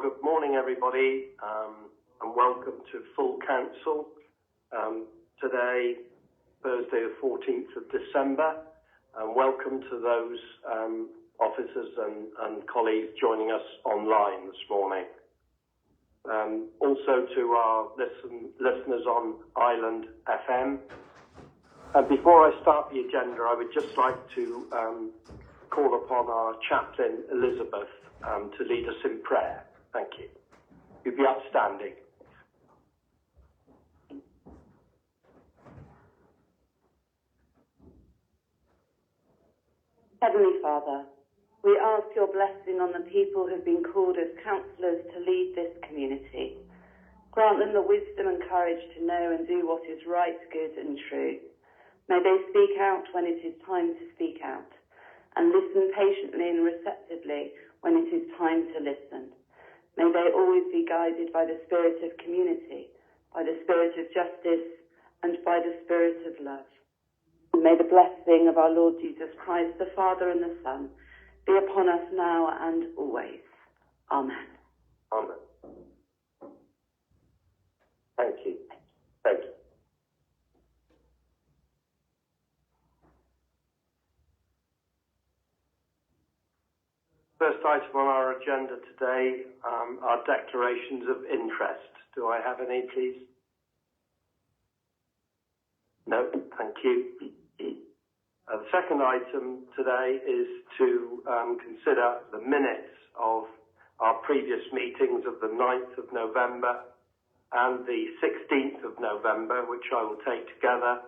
Well, good morning, everybody, and welcome to full council. Today, Thursday, the 14th of December, and welcome to those officers and colleagues joining us online this morning. Also to our listeners on Island FM. And before I start the agenda, I would just like to call upon our chaplain, Elizabeth, to lead us in prayer. Thank you. You'd be upstanding. Heavenly Father, we ask your blessing on the people who've been called as counsellors to lead this community. Grant them the wisdom and courage to know and do what is right, good and true. May they speak out when it is time to speak out, and listen patiently and receptively when it is time to listen. May they always be guided by the spirit of community, by the spirit of justice, and by the spirit of love. And may the blessing of our Lord Jesus Christ, the Father and the Son, be upon us now and always. Amen. Amen. Thank you. Thank you. First item on our agenda today are declarations of interest. Do I have any, please? No, thank you. The second item today is to consider the minutes of our previous meetings of the 9th of November and the 16th of November, which I will take together.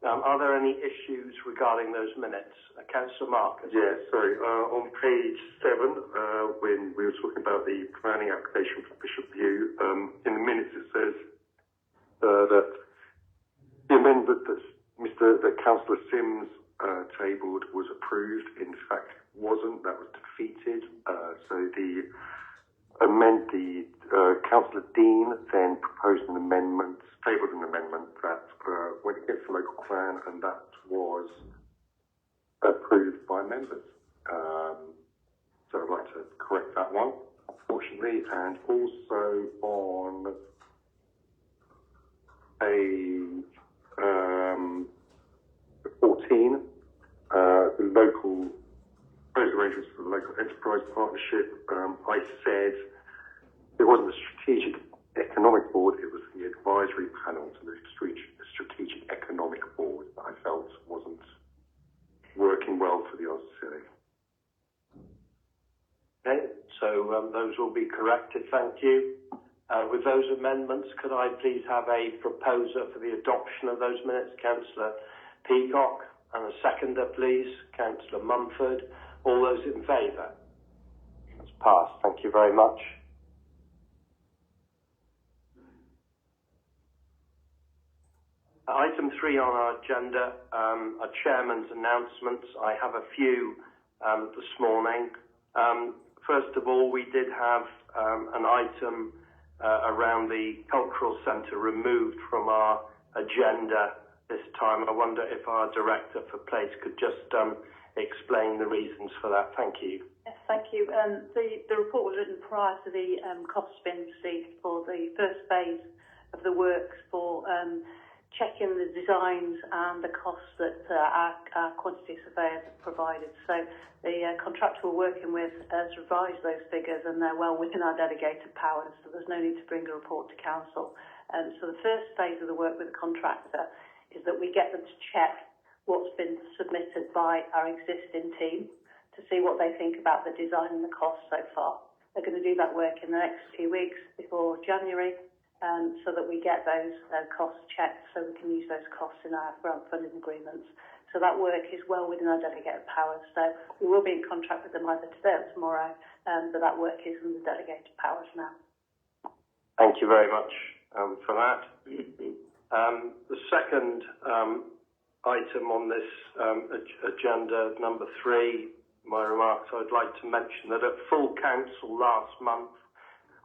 Are there any issues regarding those minutes? Councillor Marcus. Yes, sorry. On page 7, when we were talking about the planning application for Bishop View, in the minutes it says that the amendment that Councillor Sims tabled was approved. In fact, it wasn't. That was defeated. So Councillor Dean then proposed an amendment, tabled an amendment that went against the local plan, and that was approved by members. So I'd like to correct that one, unfortunately. And also on page 14, the local proposed arrangements for the local enterprise partnership. I said it wasn't the strategic economic board, it was the advisory panel to the strategic economic board that I felt wasn't working well for the RCA. Okay, so those will be corrected, thank you. With those amendments, could I please have a proposer for the adoption of those minutes? Councillor Peacock, and a seconder, please. Councillor Mumford. All those in favour? That's passed. Thank you very much. Item 3 on our agenda are chairman's announcements. I have a few this morning. First of all, we did have an item around the cultural centre removed from our agenda this time. I wonder if our Director for Place could just explain the reasons for that. Thank you. Yes, thank you. The report was written prior to the costs being received for the first phase of the works for checking the designs and the costs that our quantity surveyors have provided. So the contractor we're working with has revised those figures, and they're well within our delegated powers, so there's no need to bring a report to council. So the first phase of the work with the contractor is that we get them to check what's been submitted by our existing team to see what they think about the design and the cost so far. They're going to do that work in the next few weeks before January, so that we get those costs checked, so we can use those costs in our grant funding agreements. So that work is well within our delegated powers. So we will be in contract with them either today or tomorrow, but that work is in the delegated powers now. Thank you very much for that. The second item on this agenda, number 3, my remarks, I'd like to mention that at full council last month,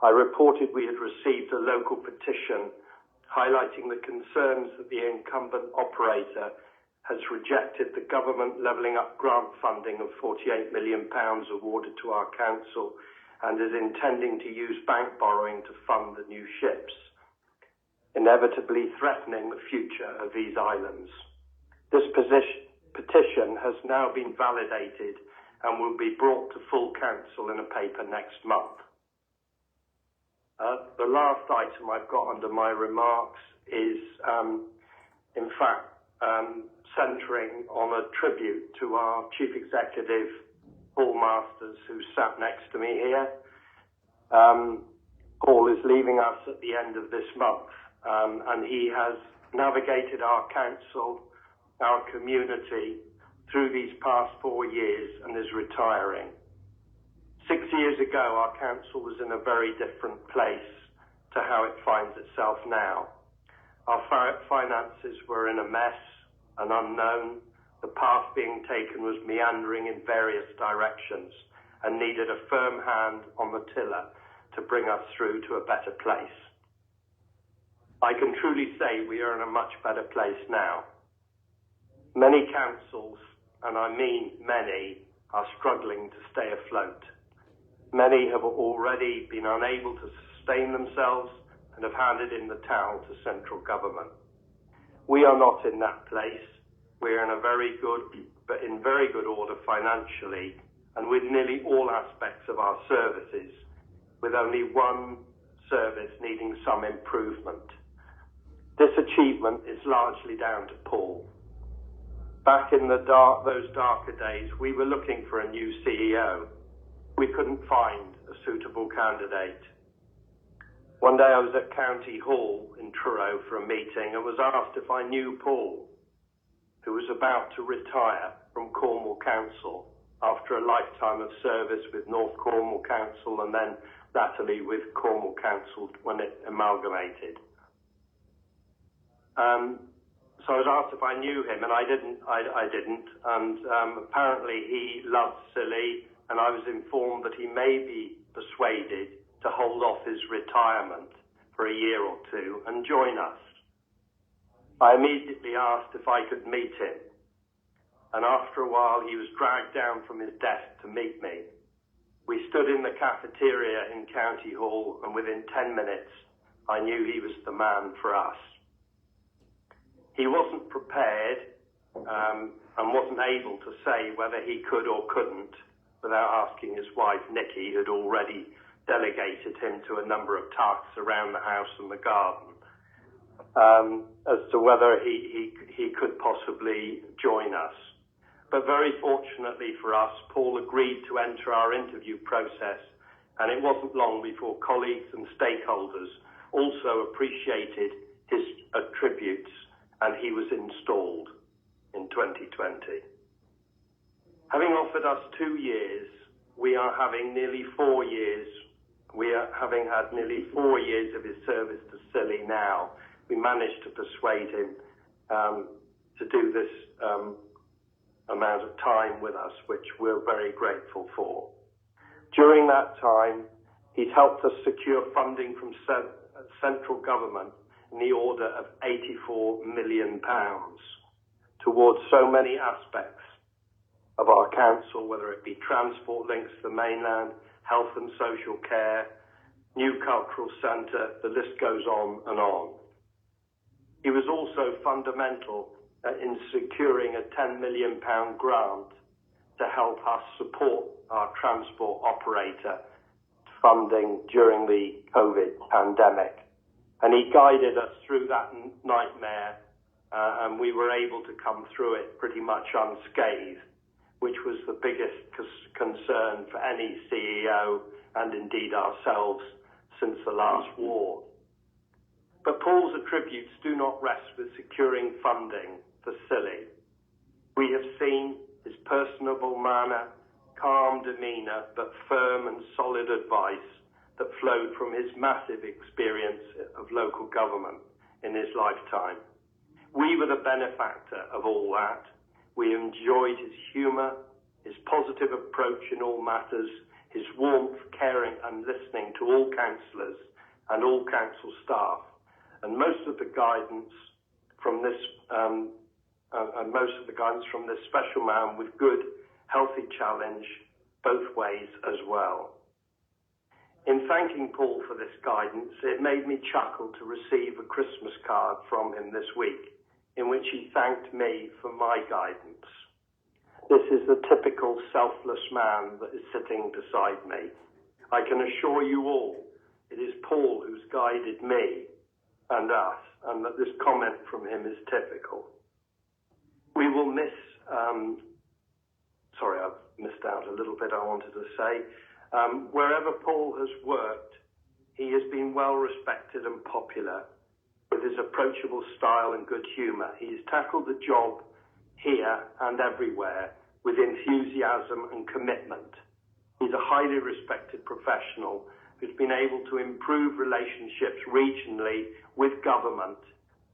I reported we had received a local petition highlighting the concerns that the incumbent operator has rejected the government levelling up grant funding of £48 million awarded to our council and is intending to use bank borrowing to fund the new ships, inevitably threatening the future of these islands. This petition has now been validated and will be brought to full council in a paper next month. The last item I've got under my remarks is, in fact, centering on a tribute to our Chief Executive, Paul Masters, who sat next to me here. Paul is leaving us at the end of this month, and he has navigated our council, our community, through these past 4 years and is retiring. 6 years ago, our council was in a very different place to how it finds itself now. Our finances were in a mess, an unknown. The path being taken was meandering in various directions and needed a firm hand on the tiller to bring us through to a better place. I can truly say we are in a much better place now. Many councils, and I mean many, are struggling to stay afloat. Many have already been unable to sustain themselves and have handed in the towel to central government. We are not in that place. We are in very good order financially and with nearly all aspects of our services, with only one service needing some improvement. This achievement is largely down to Paul. Back in those darker days, we were looking for a new CEO. We couldn't find a suitable candidate. One day I was at County Hall in Truro for a meeting and was asked if I knew Paul, who was about to retire from Cornwall Council after a lifetime of service with North Cornwall Council and then latterly with Cornwall Council when it amalgamated. So I was asked if I knew him, and I didn't. And apparently he loved Scilly, and I was informed that he may be persuaded to hold off his retirement for a year or two and join us. I immediately asked if I could meet him, and after a while he was dragged down from his desk to meet me. We stood in the cafeteria in County Hall, and within 10 minutes I knew he was the man for us. He wasn't prepared and wasn't able to say whether he could or couldn't without asking his wife, Nikki, who'd already delegated him to a number of tasks around the house and the garden, as to whether he could possibly join us. But very fortunately for us, Paul agreed to enter our interview process, and it wasn't long before colleagues and stakeholders also appreciated his attributes, and he was installed in 2020. Having offered us 2 years, we are having nearly 4 years. We are having had nearly 4 years of his service to Scilly now. We managed to persuade him to do this amount of time with us, which we're very grateful for. During that time, he's helped us secure funding from central government in the order of £84 million towards so many aspects of our council, whether it be transport links to the mainland, health and social care, new cultural centre, the list goes on and on. He was also fundamental in securing a £10 million grant to help us support our transport operator funding during the COVID pandemic. And he guided us through that nightmare, and we were able to come through it pretty much unscathed, which was the biggest concern for any CEO and indeed ourselves since the last war. But Paul's attributes do not rest with securing funding for Scilly. We have seen his personable manner, calm demeanour, but firm and solid advice that flowed from his massive experience of local government in his lifetime. We were the benefactor of all that. We enjoyed his humour, his positive approach in all matters, his warmth, caring and listening to all councillors and all council staff, and most of the guidance from this special man with good, healthy challenge both ways as well. In thanking Paul for this guidance, it made me chuckle to receive a Christmas card from him this week, in which he thanked me for my guidance. This is the typical selfless man that is sitting beside me. I can assure you all, it is Paul who's guided me and us, and that this comment from him is typical. We will miss, sorry, I've missed out a little bit I wanted to say. Wherever Paul has worked, he has been well respected and popular with his approachable style and good humour. He has tackled the job here and everywhere with enthusiasm and commitment. He's a highly respected professional who's been able to improve relationships regionally with government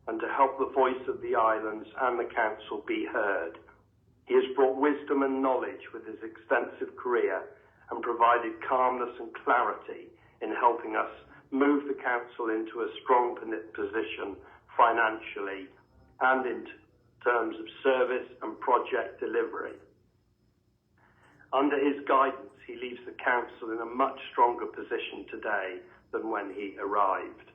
and to help the voice of the islands and the council be heard. He has brought wisdom and knowledge with his extensive career and provided calmness and clarity in helping us move the council into a strong position financially and in terms of service and project delivery. Under his guidance, he leaves the council in a much stronger position today than when he arrived.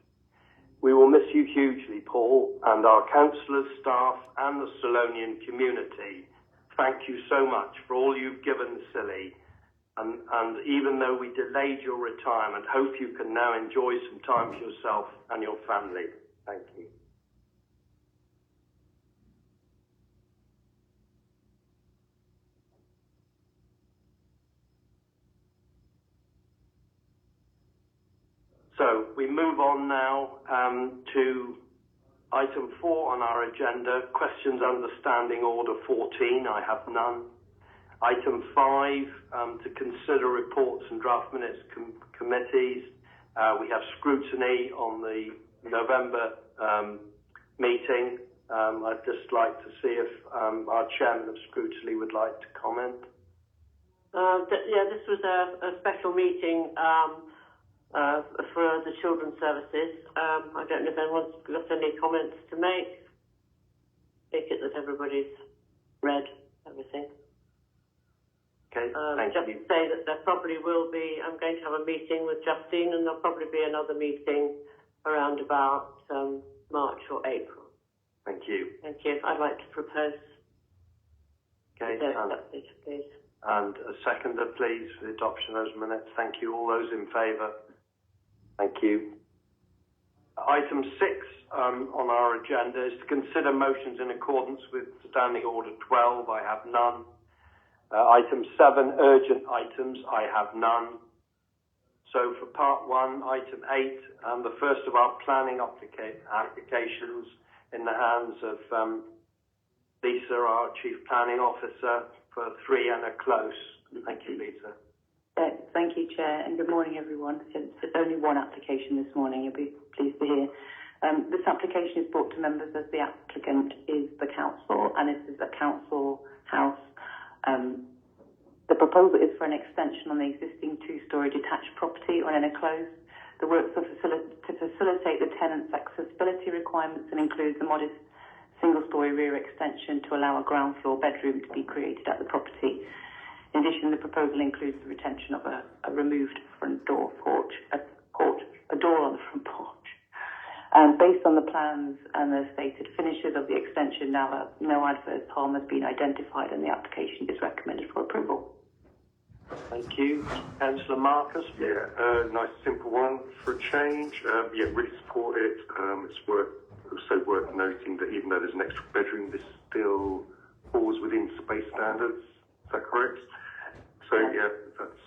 We will miss you hugely, Paul, and our councillors, staff and the Solonian community. Thank you so much for all you've given Scilly. And even though we delayed your retirement, hope you can now enjoy some time for yourself and your family. Thank you. So we move on now to item 4 on our agenda, questions under Standing Order 14. I have none. Item 5, to consider reports and draft minutes committees. We have scrutiny on the November meeting. I'd just like to see if our chairman of scrutiny would like to comment. This was a special meeting for the children's services. I don't know if anyone's got any comments to make. Take it that everybody's read everything. Okay, thank just you. to say that there probably will be, I'm going to have a meeting with Justine, and there'll probably be another meeting around about March or April. Thank you. Thank you. I'd like to propose. Okay, please. And a seconder, please, for the adoption of those minutes. Thank you. All those in favour? Thank you. Item 6 on our agenda is to consider motions in accordance with Standing Order 12. I have none. Item 7, urgent items. I have none. So for part 1, item 8, the first of our planning applications in the hands of Lisa, our Chief Planning Officer, for 3 Anna Close. Thank you, Lisa. Thank you, Chair, and good morning, everyone. Since there's only one application this morning, you'll be pleased to hear. This application is brought to members as the applicant is the council, and this is a council house. The proposal is for an extension on the existing 2-storey detached property on Anna Close. The works are to facilitate the tenant's accessibility requirements and includes a modest single-storey rear extension to allow a ground floor bedroom to be created at the property. In addition, the proposal includes the retention of a removed front door a door on the front porch. And based on the plans and the stated finishes of the extension, now no adverse harm has been identified and the application is recommended for approval. Thank you. Councillor Marcus? Yeah, nice simple one for a change. Really support it. It's also worth noting that even though there's an extra bedroom, this still falls within space standards. Is that correct? So yeah, that's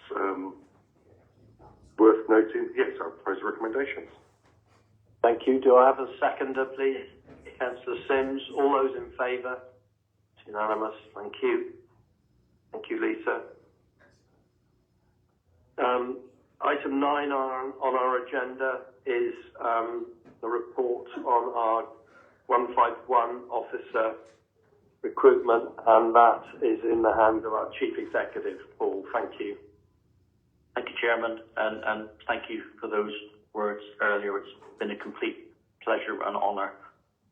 worth noting. Yes, I propose recommendations. Thank you. Do I have a seconder, please? Councillor Sims. All those in favour? It's unanimous. Thank you. Thank you, Lisa. Item 9 on our agenda is the report on our 151 officer recruitment, and that is in the hands of our Chief Executive, Paul. Thank you. Thank you, Chairman, and thank you for those words earlier. It's been a complete pleasure and honour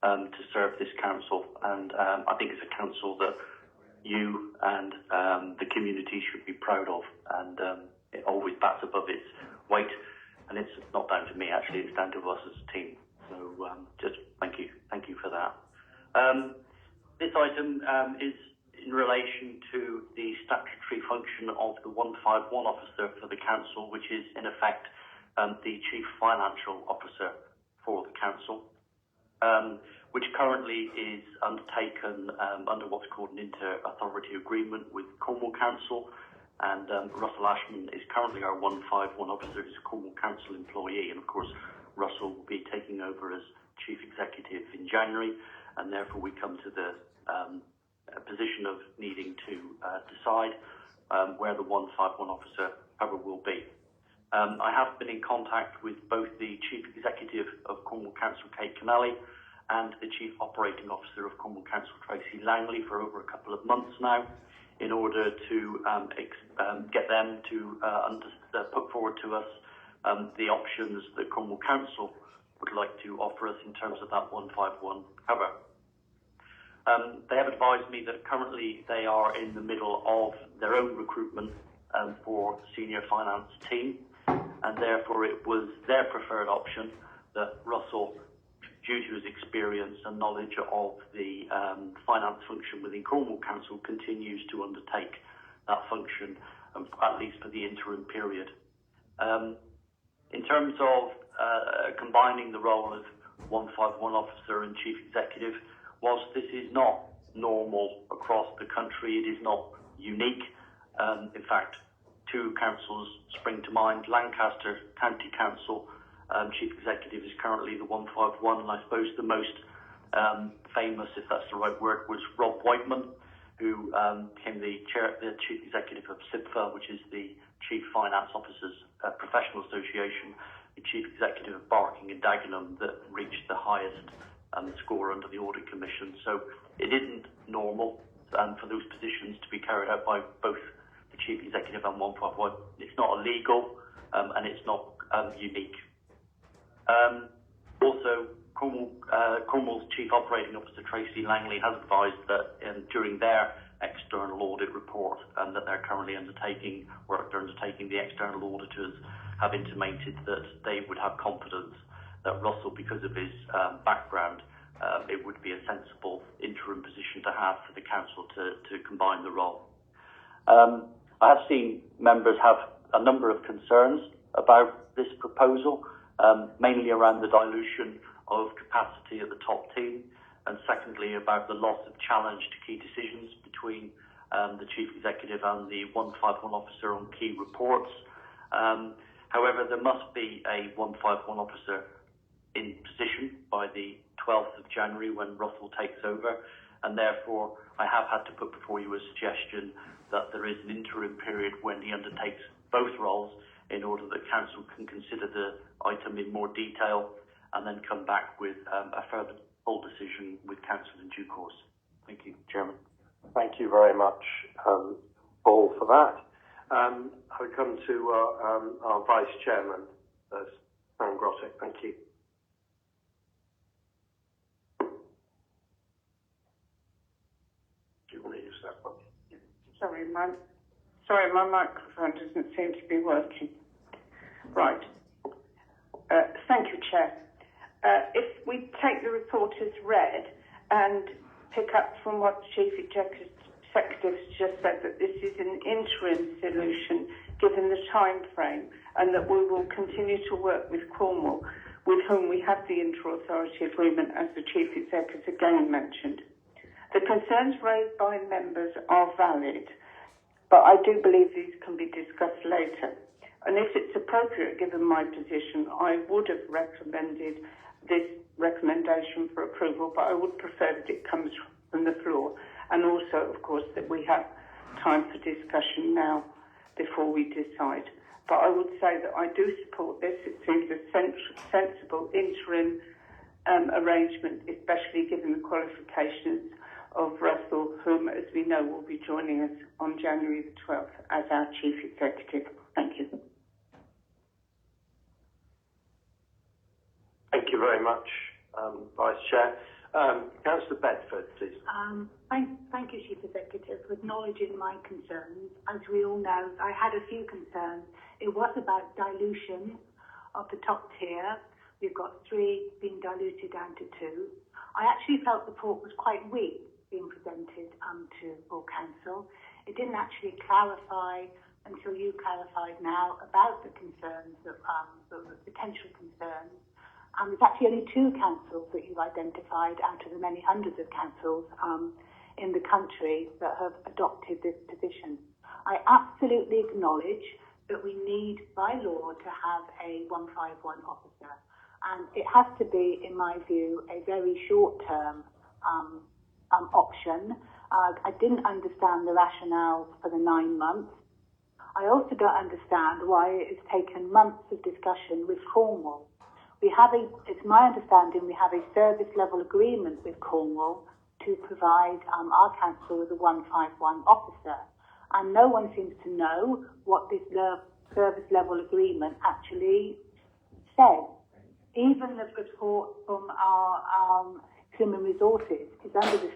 to serve this council, and I think it's a council that you and the community should be proud of, and it always bats above its wait. And it's not down to me, actually, it's down to us as a team. So just thank you for that. This item is in relation to the statutory function of the 151 officer for the council, which is in effect the chief financial officer for the council, which currently is undertaken under what's called an inter-authority agreement with Cornwall Council. And Russell Ashman is currently our 151 officer. He's a Cornwall Council employee, and of course Russell will be taking over as chief executive in January, and therefore we come to the position of needing to decide where the 151 officer cover will be. I have been in contact with both the chief executive of Cornwall Council, Kate Connelly, and the chief operating officer of Cornwall Council, Tracy Langley, for over a couple of months now, in order to get them to put forward to us the options that Cornwall Council would like to offer us in terms of that 151 cover. They have advised me that currently they are in the middle of their own recruitment for senior finance team, and therefore it was their preferred option that Russell, due to his experience and knowledge of the finance function within Cornwall Council, continues to undertake that function, at least for the interim period. In terms of combining the role of 151 officer and chief executive, whilst this is not normal across the country, it is not unique. In fact, two councils spring to mind. Lancaster County Council chief executive is currently the 151, and I suppose the most famous, if that's the right word, was Rob Whiteman, who became the chief executive of SIPFA, which is the Chief Finance Officers Professional Association, the chief executive of Barking and Dagenham, that reached the highest score under the Audit Commission. So it isn't normal for those positions to be carried out by both the chief executive and 151. It's not illegal, and it's not unique. Also, Cornwall's Chief Operating Officer, Tracy Langley, has advised that during their external audit report that they're currently undertaking, the external auditors have intimated that they would have confidence that Russell, because of his background, it would be a sensible interim position to have for the council to combine the role. I have seen members have a number of concerns about this proposal, mainly around the dilution of capacity at the top team, and secondly about the loss of challenge to key decisions between the chief executive and the 151 officer on key reports. However, there must be a 151 officer in position by the 12th of January when Russell takes over, and therefore I have had to put before you a suggestion that there is an interim period when he undertakes both roles, in order that council can consider the item in more detail and then come back with a further full decision with council in due course. Thank you, Chairman. Thank you very much, Paul, for that. I would come to our Vice Chairman, Sam Grottick. Thank you. Do you want to use that one? Sorry, my microphone doesn't seem to be working. Right. Thank you, Chair. If we take the report as read and pick up from what Chief Executive just said, that this is an interim solution given the time frame, and that we will continue to work with Cornwall, with whom we have the inter-authority agreement, as the Chief Executive again mentioned. The concerns raised by members are valid, but I do believe these can be discussed later. And if it's appropriate, given my position, I would have recommended this recommendation for approval, but I would prefer that it comes from the floor. And also, of course, that we have time for discussion now before we decide. But I would say that I do support this. It seems a sensible interim arrangement, especially given the qualifications of Russell, whom, as we know, will be joining us on January the 12th as our Chief Executive. Thank you. Thank you very much, Vice Chair. Councillor Bedford, please. Thank you, Chief Executive, for acknowledging my concerns. As we all know, I had a few concerns. It was about dilution of the top tier. We've got 3 being diluted down to 2. I actually felt the report was quite weak being presented to Borough Council. It didn't actually clarify until you clarified now about the concerns, the potential concerns. There's actually only 2 councils that you've identified out of the many hundreds of councils in the country that have adopted this position. I absolutely acknowledge that we need, by law, to have a 151 officer. And it has to be, in my view, a very short-term option. I didn't understand the rationale for the 9 months. I also don't understand why it's taken months of discussion with Cornwall. It's my understanding, we have a service level agreement with Cornwall to provide our council with a 151 officer. And no one seems to know what this service level agreement actually says. Even the report from our human resources is under the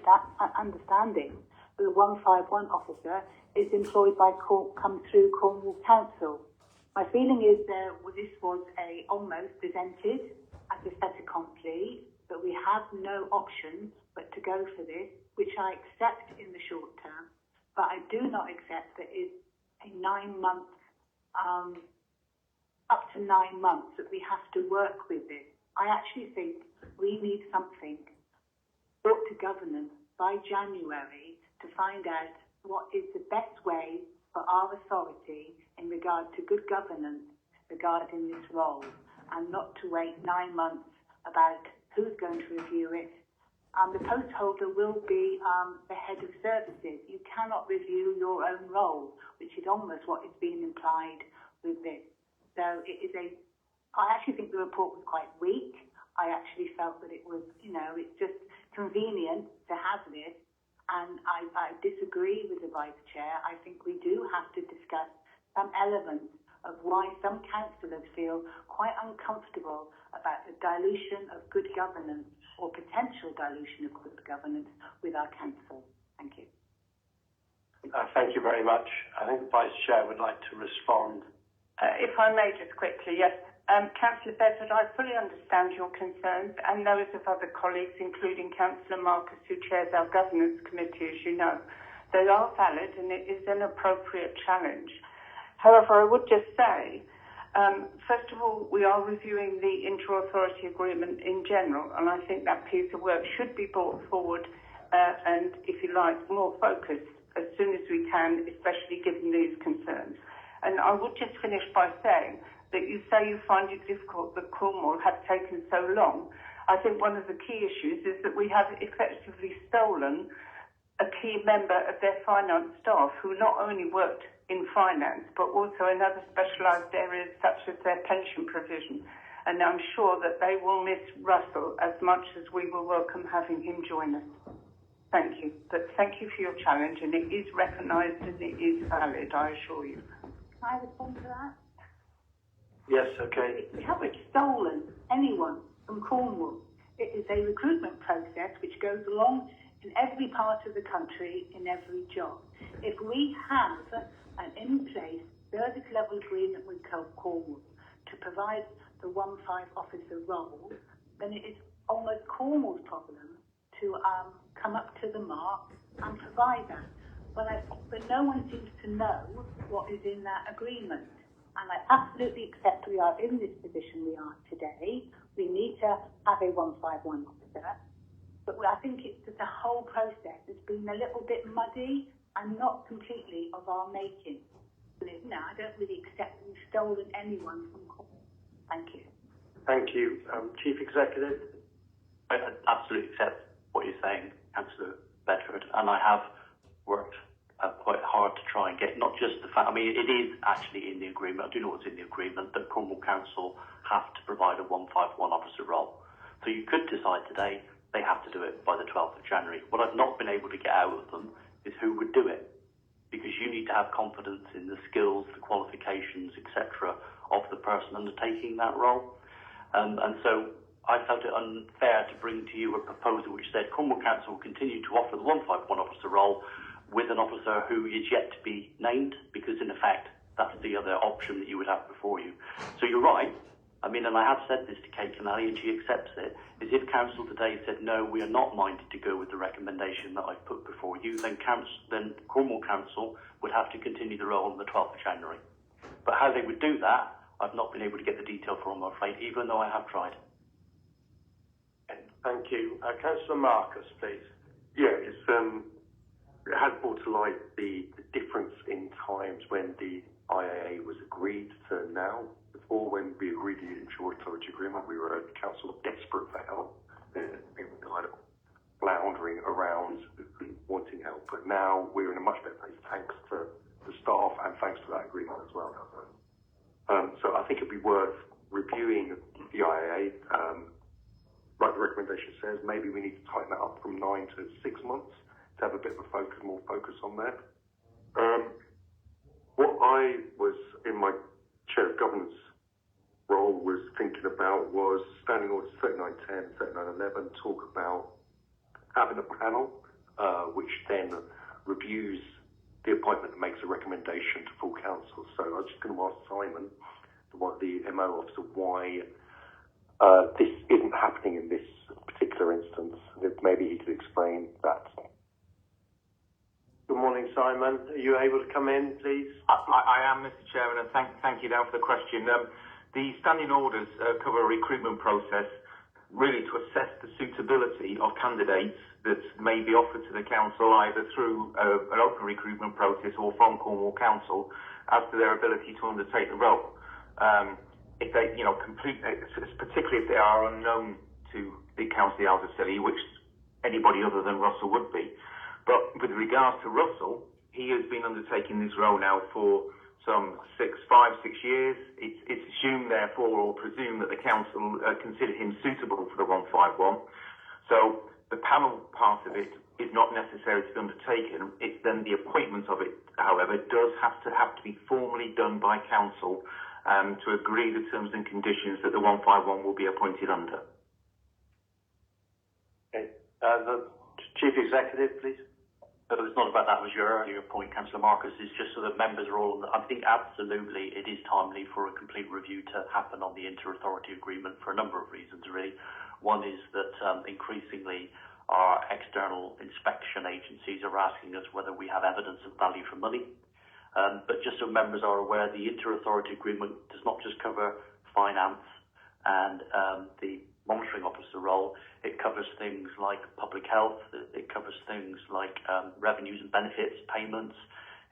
understanding that the 151 officer is employed comes through Cornwall Council. My feeling is that this was almost presented as a fait accompli, that we have no option but to go for this, which I accept in the short term, but I do not accept that it's a 9 month, up to 9 months that we have to work with this. I actually think we need something brought to governance by January to find out what is the best way for our authority in regard to good governance regarding this role, and not to wait 9 months about who's going to review it. The post holder will be the head of services. You cannot review your own role, which is almost what is being implied with this. So it is I actually think the report was quite weak. I actually felt that it was, it's just convenient to have this. And I disagree with the Vice Chair. I think we do have to discuss some elements of why some councillors feel quite uncomfortable about the dilution of good governance or potential dilution of good governance with our council. Thank you. Thank you very much. I think the Vice Chair would like to respond. If I may just quickly, yes. Councillor Bedford, I fully understand your concerns and those of other colleagues, including Councillor Marcus, who chairs our Governance Committee, as you know. They are valid and it is an appropriate challenge. However, I would just say, first of all, we are reviewing the inter-authority agreement in general, and I think that piece of work should be brought forward and, if you like, more focused as soon as we can, especially given these concerns. And I would just finish by saying that you say you find it difficult that Cornwall have taken so long. I think one of the key issues is that we have effectively stolen a key member of their finance staff who not only worked in finance but also in other specialised areas such as their pension provision. And I'm sure that they will miss Russell as much as we will welcome having him join us. Thank you. But thank you for your challenge, and it is recognised and it is valid, I assure you. Can I respond to that? Yes, okay. We haven't stolen anyone from Cornwall. It is a recruitment process which goes along in every part of the country, in every job. If we have an in-place service level agreement with Cornwall to provide the 1-5 officer role, then it is almost Cornwall's problem to come up to the mark and provide that. But no one seems to know what is in that agreement. And I absolutely accept we are in this position we are today. We need to have a 151 officer. But I think it's just the whole process has been a little bit muddy and not completely of our making. No, I don't really accept we've stolen anyone from Cornwall. Thank you. Thank you. Chief Executive? I absolutely accept what you're saying, Councillor Bedford, and I have worked quite hard to try and get not just the fact, it is actually in the agreement, I do know what's in the agreement, that Cornwall Council have to provide a 151 officer role. So you could decide today they have to do it by the 12th of January. What I've not been able to get out of them is who would do it, because you need to have confidence in the skills, the qualifications, etc. of the person undertaking that role. And so I felt it unfair to bring to you a proposal which said Cornwall Council will continue to offer the 151 officer role with an officer who is yet to be named, because in effect that's the other option that you would have before you. So you're right. I mean, and I have said this to Kate Canally, and she accepts it, is if Council today said, no, we are not minded to go with the recommendation that I've put before you, then Cornwall Council would have to continue the role on the 12th of January. But how they would do that, I've not been able to get the detail from, I'm afraid, even though I have tried. Thank you. Councillor Marcus, please. Yeah, it has brought to light the difference in times when the IAA was agreed to now. Before, when we agreed the Insurer Authority Agreement, we were a council desperate for help. People were kind of floundering around, wanting help. But now we're in a much better place thanks to the staff and thanks to that agreement as well. So I think it'd be worth reviewing the IAA. Like the recommendation says, maybe we need to tighten that up from 9 to 6 months to have a bit of a more focus on that. What I was in my chair of governance role was thinking about was Standing Orders 3910, 3911 talk about having a panel which then reviews the appointment and makes a recommendation to full council. So I was just going to ask Simon, the MO officer, why this isn't happening in this particular instance. If maybe he could explain that. Good morning, Simon. Are you able to come in, please? I am, Mr. Chairman, and thank you now for the question. The standing orders cover a recruitment process really to assess the suitability of candidates that may be offered to the council either through an open recruitment process or from Cornwall Council as to their ability to undertake the role. If they, particularly if they are unknown to the Council of the Isles of Scilly, which anybody other than Russell would be. But with regards to Russell, he has been undertaking this role now for some 5, 6 years. It's assumed, therefore, or presumed that the council consider him suitable for the 151. So the panel part of it is not necessary to be undertaken. It's then the appointment of it, however, does have to be formally done by council to agree the terms and conditions that the 151 will be appointed under. Okay. The Chief Executive, please. But it's not about that, was your earlier point, Councillor Marcus. It's just so that members are all I think absolutely it is timely for a complete review to happen on the inter-authority agreement for a number of reasons, really. One is that increasingly our external inspection agencies are asking us whether we have evidence of value for money. But just so members are aware, the inter-authority agreement does not just cover finance and the monitoring officer role. It covers things like public health. It covers things like revenues and benefits, payments.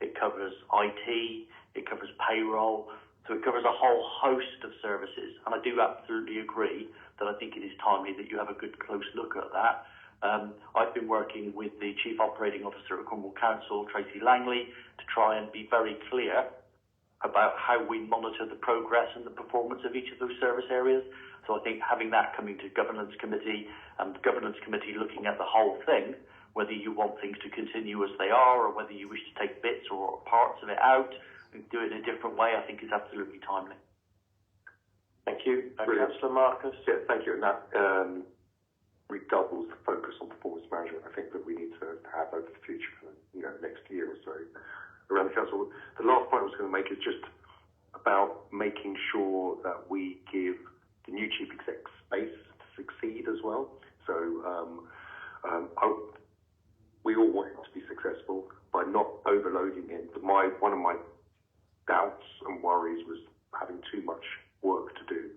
It covers IT. It covers payroll. So it covers a whole host of services. And I do absolutely agree that I think it is timely that you have a good close look at that. I've been working with the Chief Operating Officer at Cornwall Council, Tracy Langley, to try and be very clear about how we monitor the progress and the performance of each of those service areas. So I think having that coming to Governance Committee and the Governance Committee looking at the whole thing, whether you want things to continue as they are or whether you wish to take bits or parts of it out and do it in a different way, I think is absolutely timely. Thank you. Councillor Marcus. Yeah, thank you. And that redoubles the focus on performance management. I think that we need to have over the future for next year or so around the council. The last point I was going to make is just about making sure that we give the new chief exec space to succeed as well. So we all want him to be successful by not overloading him. One of my doubts and worries was having too much work to do.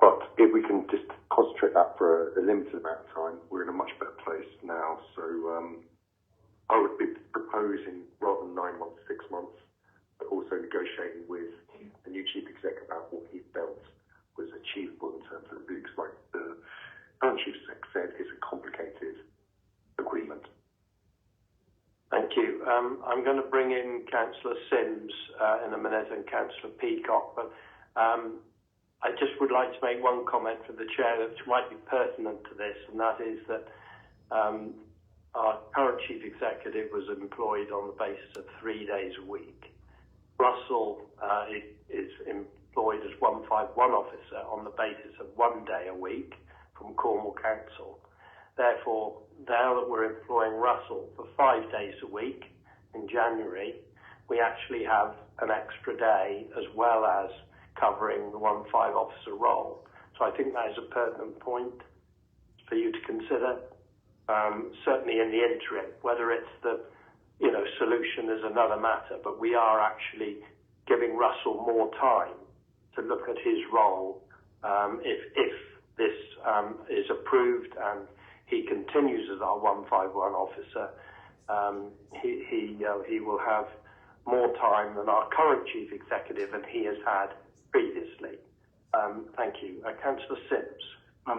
But if we can just concentrate that for a limited amount of time, we're in a much better place now. So I would be proposing rather than 9 months, 6 months, but also negotiating with the new chief exec about what he felt was achievable in terms of because like the current chief exec said, it's a complicated agreement. Thank you. I'm going to bring in Councillor Sims in a minute and Councillor Peacock, but I just would like to make one comment from the chair that might be pertinent to this, and that is that our current chief executive was employed on the basis of 3 days a week. Russell is employed as 151 officer on the basis of 1 day a week from Cornwall Council. Therefore, now that we're employing Russell for 5 days a week in January, we actually have an extra day as well as covering the 1-5 officer role. So I think that is a pertinent point for you to consider. Certainly in the interim, whether it's the solution is another matter, but we are actually giving Russell more time to look at his role. If this is approved and he continues as our 151 officer, he will have more time than our current chief executive, and he has had previously. Thank you. Councillor Sims.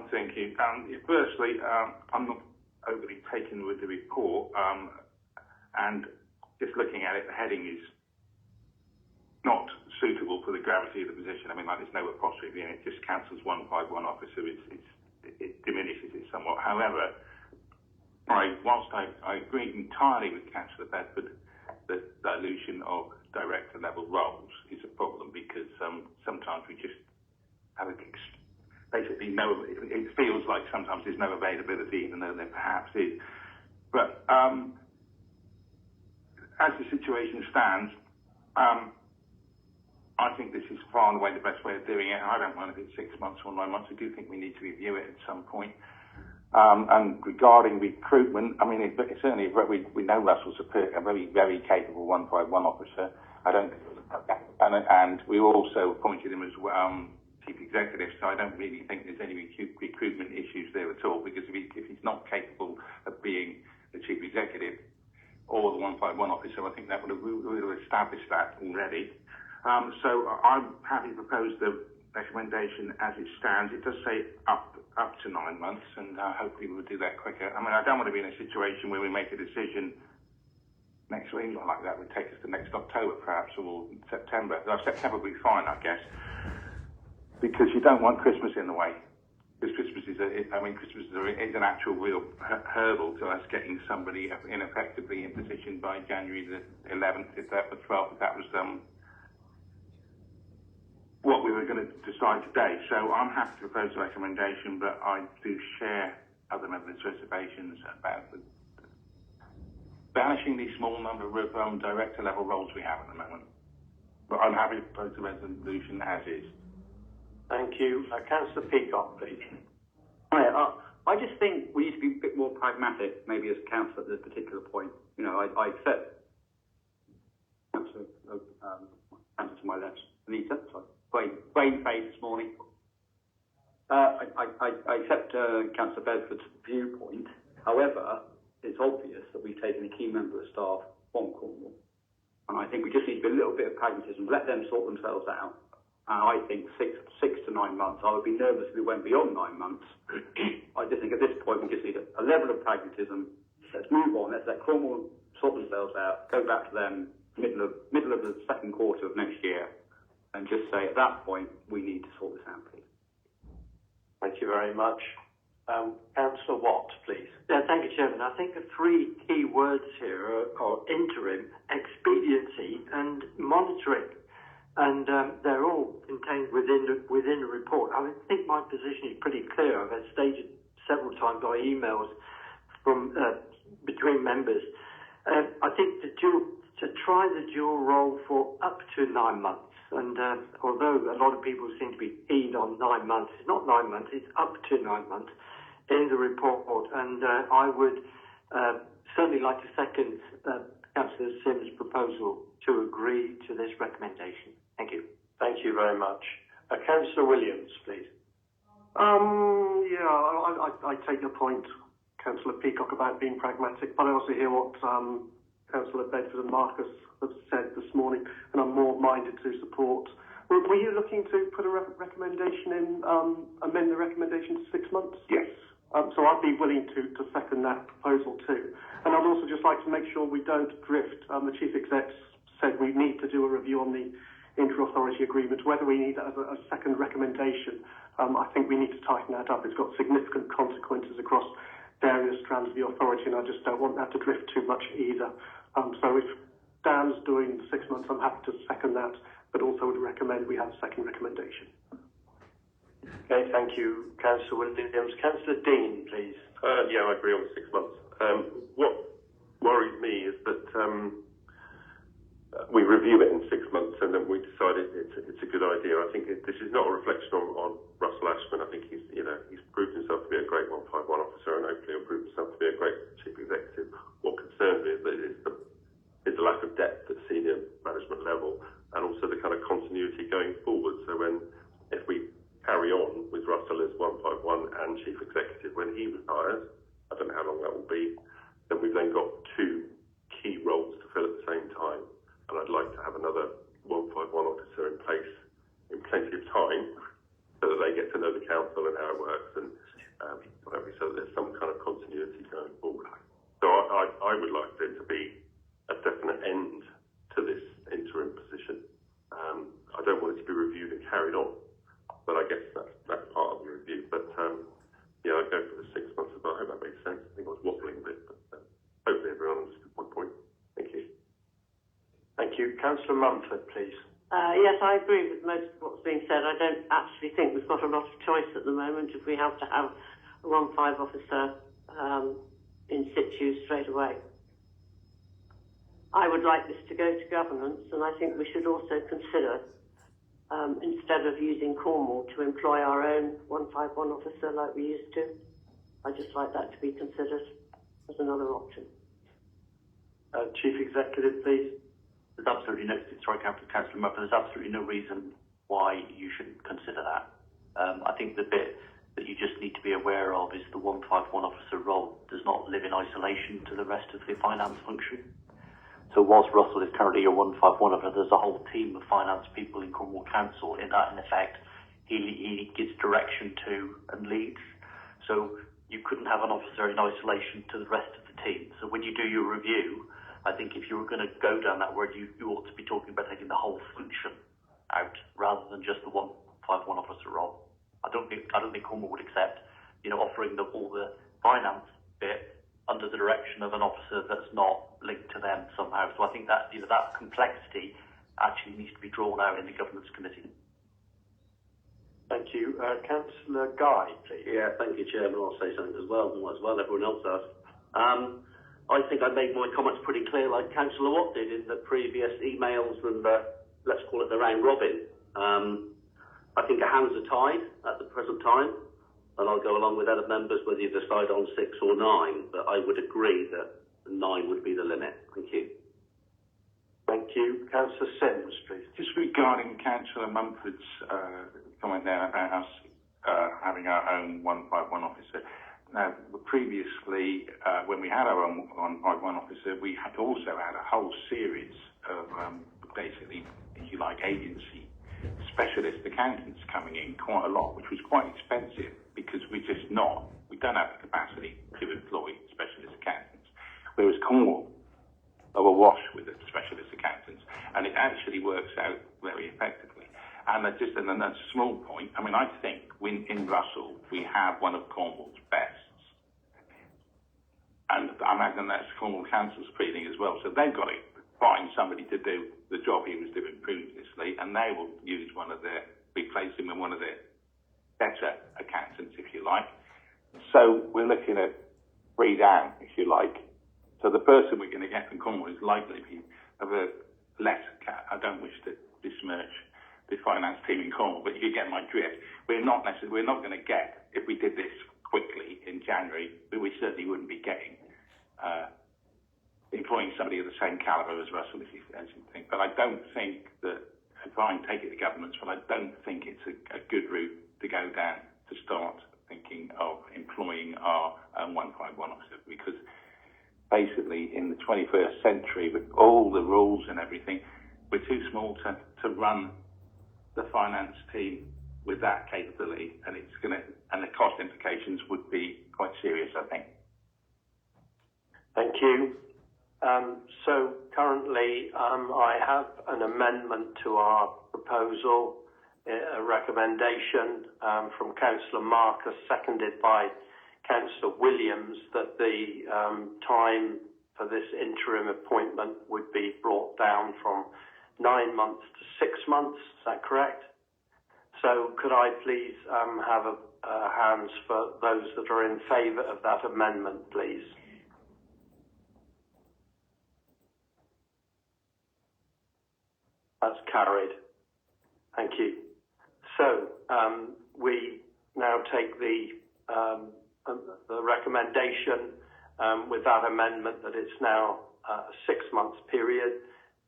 Thank you. Firstly, I'm not overly taken with the report, and just looking at it, the heading is not suitable for the gravity of the position. I mean, like, there's no apostrophe in it, just Council's 151 officer. It diminishes it somewhat. However, whilst I agree entirely with Councillor Bedford, the dilution of director level roles is a problem, because sometimes we just have basically no, it feels like sometimes there's no availability, even though there perhaps is. But as the situation stands, I think this is far and away the best way of doing it. I don't mind if it's 6 months or 9 months. I do think we need to review it at some point. And regarding recruitment, I mean, certainly we know Russell's a very, very capable 151 officer. And we also appointed him as chief executive, so I don't really think there's any recruitment issues there at all, because if he's not capable of being the chief executive or the 151 officer, I think that would have established that already. So I'm happy to propose the recommendation as it stands. It does say up to 9 months, and hopefully we'll do that quicker. I mean, I don't want to be in a situation where we make a decision next week like that. Would take us to next October perhaps, or September. September will be fine, I guess, because you don't want Christmas in the way. Because Christmas is an actual real hurdle to us getting somebody effectively in position by January the 11th, if that was 12th, if that was what we were going to decide today. So I'm happy to propose a recommendation, but I do share other members' reservations about banishing the small number of director level roles we have at the moment. But I'm happy to propose the resolution as is. Thank you. Councillor Peacock, please. Hi, I just think we need to be a bit more pragmatic, maybe as a council at this particular point. I accept Councillor to my left, Anita, sorry, brain phase this morning. I accept Councillor Bedford's viewpoint. However, it's obvious that we've taken a key member of staff from Cornwall, and I think we just need to be a little bit of pragmatism, let them sort themselves out. And I think six to 9 months. I would be nervous if we went beyond 9 months. I just think at this point we just need a level of pragmatism. Let's move on. Let's let Cornwall sort themselves out. Go back to them middle of the second quarter of next year, and just say at that point we need to sort this out, please. Thank you very much. Councillor Watt, please. Yeah, thank you, Chairman. I think the three key words here are interim, expediency, and monitoring. And they're all contained within the report. I think my position is pretty clear. I've stated several times by emails from between members. I think to try the dual role for up to 9 months. And although a lot of people seem to be keen on 9 months, it's not 9 months, it's up to 9 months in the report. And I would certainly like to second Councillor Sims' proposal to agree to this recommendation. Thank you. Thank you very much. Councillor Williams, please. I take your point, Councillor Peacock, about being pragmatic, but I also hear what Councillor Bedford and Marcus have said this morning, and I'm more minded to support. Were you looking to put a recommendation in, amend the recommendation to 6 months? Yes. So I'd be willing to second that proposal too. And I'd also just like to make sure we don't drift. The Chief Exec said we need to do a review on the inter-authority agreement, whether we need that as a second recommendation. I think we need to tighten that up. It's got significant consequences across various strands of the authority, and I just don't want that to drift too much either. So if Dan's doing 6 months, I'm happy to second that. but also would recommend we have a second recommendation. Okay, thank you, Councillor Williams. Councillor Dean, please. Yeah, I agree on the 6 months. What worries me is that we review it in 6 months and then we decide it's a good idea. I think this is not a reflection on Russell Ashman. I think he's proved himself to be a great 151 officer and hopefully he'll prove himself to be a great chief executive. What concerns me is the lack of depth at senior management level and also the kind of continuity going forward. So if we carry on with Russell as 151 and chief executive when he retires, I don't know how long that will be, then we've then got two key roles to fill at the same time. And I'd like to have another 151 officer in place in plenty of time so that they get to know the council and how it works and so that there's some kind of continuity going forward. So I would like there to be a definite end to this interim position. I don't want it to be reviewed and carried on, but I guess that's part of the review. But yeah, I'd go for the 6 months as well. I hope that makes sense. I think I was waffling a bit, but hopefully everyone understood my point. Thank you. Thank you. Councillor Mumford, please. Yes, I agree with most of what's being said. I don't actually think we've got a lot of choice at the moment if we have to have a 1-5 officer in situ straight away. I would like this to go to governance, and I think we should also consider, instead of using Cornwall, to employ our own 151 officer like we used to. I'd just like that to be considered as another option. Chief Executive, please. There's absolutely no, sorry, Councillor Murphy, there's absolutely no reason why you shouldn't consider that. I think the bit that you just need to be aware of is the 151 officer role does not live in isolation to the rest of the finance function. So whilst Russell is currently a 151 officer, there's a whole team of finance people in Cornwall Council. In effect, he gives direction to and leads. So you couldn't have an officer in isolation to the rest of the team. So when you do your review, I think if you were going to go down that road, you ought to be talking about taking the whole function out rather than just the 151 officer role. I don't think Cornwall would accept, offering all the finance bit under the direction of an officer that's not linked to them somehow. So I think that that complexity actually needs to be drawn out in the governance committee. Thank you. Councillor Guy, please. Yeah, thank you, Chairman. I'll say something as well, everyone else does. I think I made my comments pretty clear, like Councillor Watt did in the previous emails and let's call it the round robin. I think our hands are tied at the present time, and I'll go along with other members whether you decide on 6 or 9, but I would agree that 9 would be the limit. Thank you. Thank you. Councillor Sims, please. Just regarding Councillor Mumford's comment there about us having our own 151 officer. Now, previously, when we had our own 151 officer, we had also had a whole series of basically, if you like, agency specialist accountants coming in quite a lot, which was quite expensive because we don't have the capacity to employ specialist accountants. Whereas Cornwall are awash with the specialist accountants, and it actually works out very effectively. And just another small point, I mean, I think in Russell we have one of Cornwall's bests. And I imagine that's Cornwall Council's feeling as well. So they've got to find somebody to do the job he was doing previously, and they will replace him with one of their better accountants, if you like. So we're looking at 3 down, if you like. So the person we're going to get from Cornwall is likely to be of a less, I don't wish to besmirch the finance team in Cornwall, but you get my drift. We're not going to get, if we did this quickly in January, we certainly wouldn't be getting employing somebody of the same calibre as Russell, as you think. But I don't think that, if I take it to governments, but I don't think it's a good route to go down to start thinking of employing our own 151 officer, because basically in the 21st century, with all the rules and everything, we're too small to run the finance team with that capability, and the cost implications would be quite serious, I think. Thank you. So currently, I have an amendment to our proposal, a recommendation from Councillor Marcus, seconded by Councillor Williams, that the time for this interim appointment would be brought down from 9 months to 6 months. Is that correct? So could I please have hands for those that are in favour of that amendment, please? That's carried. Thank you. So we now take the recommendation with that amendment that it's now a 6 months period.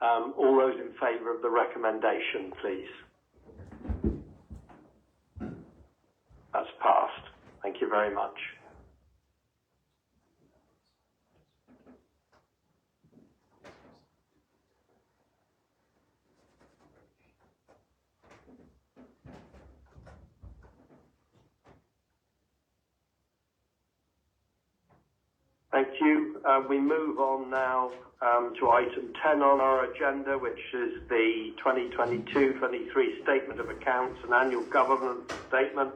All those in favour of the recommendation, please. That's passed. Thank you very much. Thank you. We move on now to item 10 on our agenda, which is the 2022-23 Statement of Accounts and Annual Government Statement.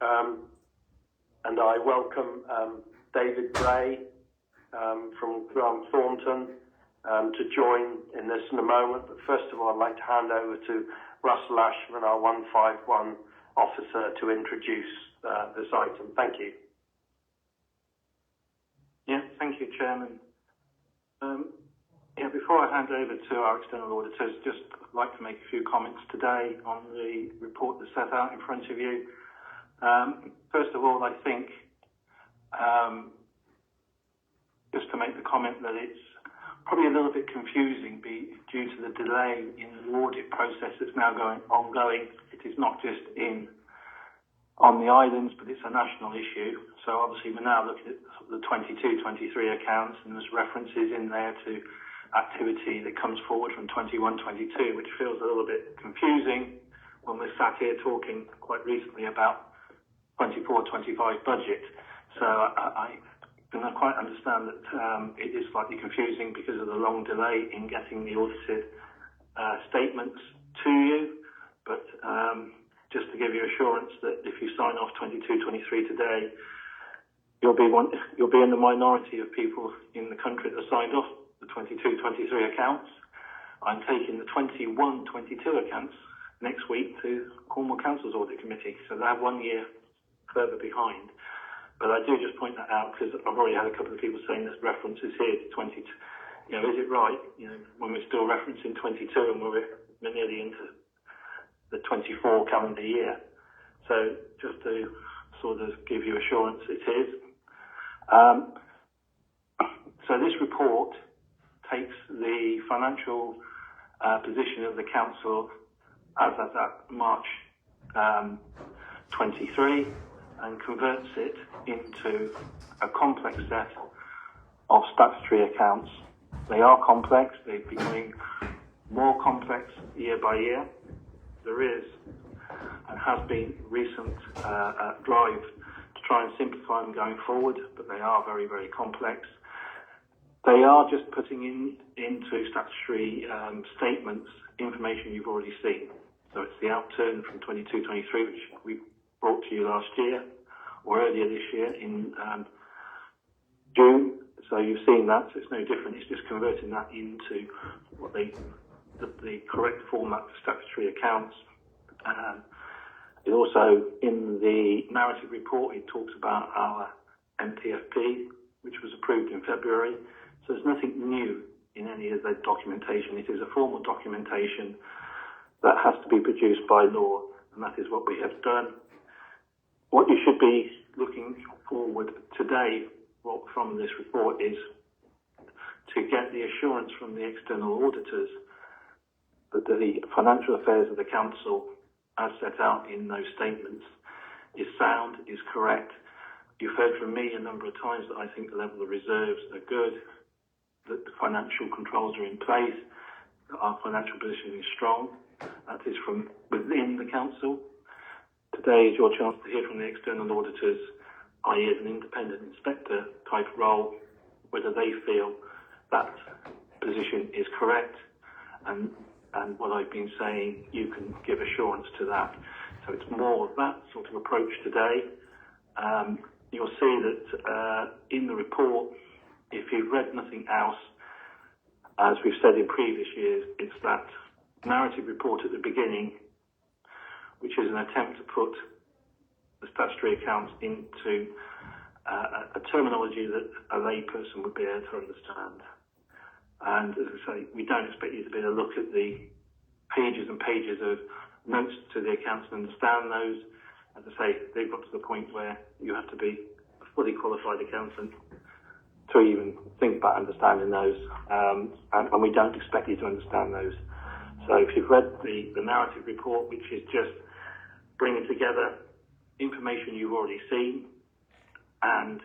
And I welcome David Gray from Grant Thornton to join in this in a moment. But first of all, I'd like to hand over to Russell Ashman, our 151 officer, to introduce this item. Thank you. Yeah, thank you, Chairman. Before I hand over to our external auditors, just like to make a few comments today on the report that's set out in front of you. First of all, I think just to make the comment that it's probably a little bit confusing due to the delay in the audit process that's now ongoing. It is not just on the islands, but it's a national issue. So obviously we're now looking at the 22-23 accounts, and there's references in there to activity that comes forward from 21-22, which feels a little bit confusing when we're sat here talking quite recently about 24-25 budget. So I can quite understand that it is slightly confusing because of the long delay in getting the audited statements to you. But just to give you assurance that if you sign off 22-23 today, you'll be in the minority of people in the country that signed off the 22-23 accounts. I'm taking the 21-22 accounts next week to Cornwall Council's Audit Committee, so they're 1 year further behind. But I do just point that out because I've already had a couple of people saying there's references here to 22. Is it right? When we're still referencing 22 and we're nearly into the 24 calendar year. So just to sort of give you assurance, it is. So this report takes the financial position of the council as at March 23 and converts it into a complex set of statutory accounts. They are complex. They're becoming more complex year by year. There is and has been recent drive to try and simplify them going forward, but they are very, very complex. They are just putting into statutory statements information you've already seen. So it's the outturn from 22-23, which we brought to you last year, or earlier this year in June. So you've seen that, so it's no different. It's just converting that into what the correct format for statutory accounts. It also, in the narrative report, it talks about our MTFP, which was approved in February. So there's nothing new in any of the documentation. It is a formal documentation that has to be produced by law, and that is what we have done. What you should be looking forward today from this report is to get the assurance from the external auditors that the financial affairs of the council, as set out in those statements, is sound, is correct. You've heard from me a number of times that I think the level of reserves are good, that the financial controls are in place, that our financial position is strong. That is from within the council. Today is your chance to hear from the external auditors, i.e. as an independent inspector type role, whether they feel that position is correct, and what I've been saying, you can give assurance to that. So it's more of that sort of approach today. You'll see that in the report, if you've read nothing else, as we've said in previous years, it's that narrative report at the beginning, which is an attempt to put the statutory accounts into a terminology that a layperson would be able to understand. And as I say, we don't expect you to be able to look at the pages and pages of notes to the accounts and understand those. As I say, they've got to the point where you have to be a fully qualified accountant to even think about understanding those, and we don't expect you to understand those. So if you've read the narrative report, which is just bringing together information you've already seen, and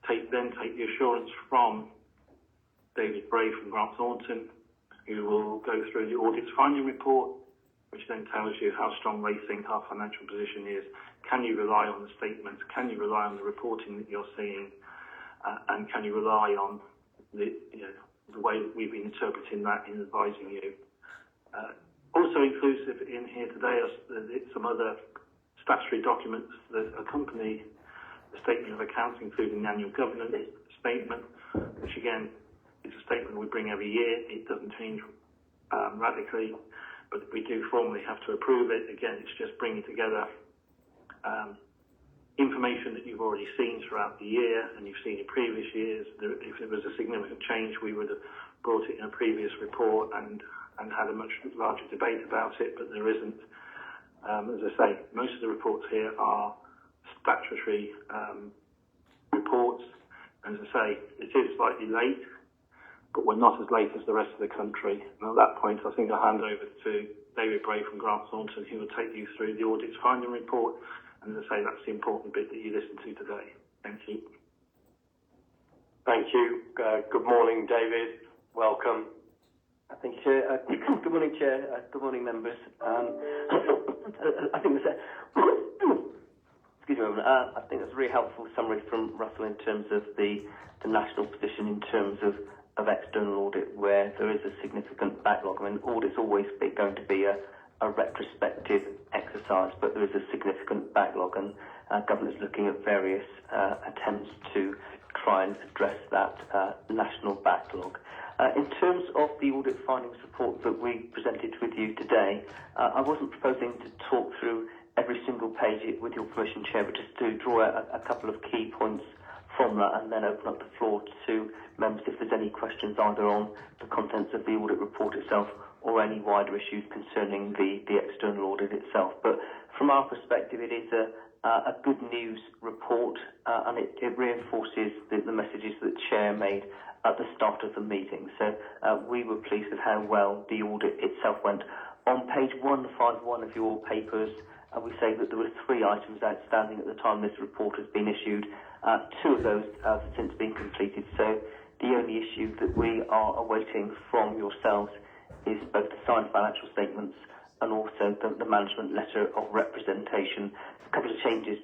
take the assurance from David Bray from Grant Thornton, who will go through the audit's finding report, which then tells you how strong they think our financial position is. Can you rely on the statements? Can you rely on the reporting that you're seeing? And can you rely on the way that we've been interpreting that in advising you? Also inclusive in here today are some other statutory documents that accompany the statement of accounts, including the annual governance statement, which again is a statement we bring every year. It doesn't change radically, but we do formally have to approve it. Again, it's just bringing together information that you've already seen throughout the year and you've seen in previous years. If there was a significant change, we would have brought it in a previous report and had a much larger debate about it, but there isn't. As I say, most of the reports here are statutory reports, and as I say, it is slightly late, but we're not as late as the rest of the country. And at that point, I think I'll hand over to David Bray from Grant Thornton, who will take you through the audit's finding report. And as I say, that's the important bit that you listen to today. Thank you. Thank you. Good morning, David. Welcome. Thank you, Chair. Good morning, Chair. Good morning, members. I think that's excuse me. I think that's a really helpful summary from Russell in terms of the national position in terms of external audit, where there is a significant backlog. I mean, audit's always going to be a retrospective exercise, but there is a significant backlog, and government's looking at various attempts to try and address that national backlog. In terms of the audit findings report that we presented with you today, I wasn't proposing to talk through every single page with your permission, Chair, but just to draw out a couple of key points from that and then open up the floor to members if there's any questions either on the contents of the audit report itself or any wider issues concerning the external audit itself. But from our perspective, it is a good news report, and it reinforces the messages that Chair made at the start of the meeting. So we were pleased with how well the audit itself went. On page 151 of your papers, we say that there were 3 items outstanding at the time this report has been issued. 2 of those have since been completed. So the only issue that we are awaiting from yourselves is both the signed financial statements and also the management letter of representation. A couple of changes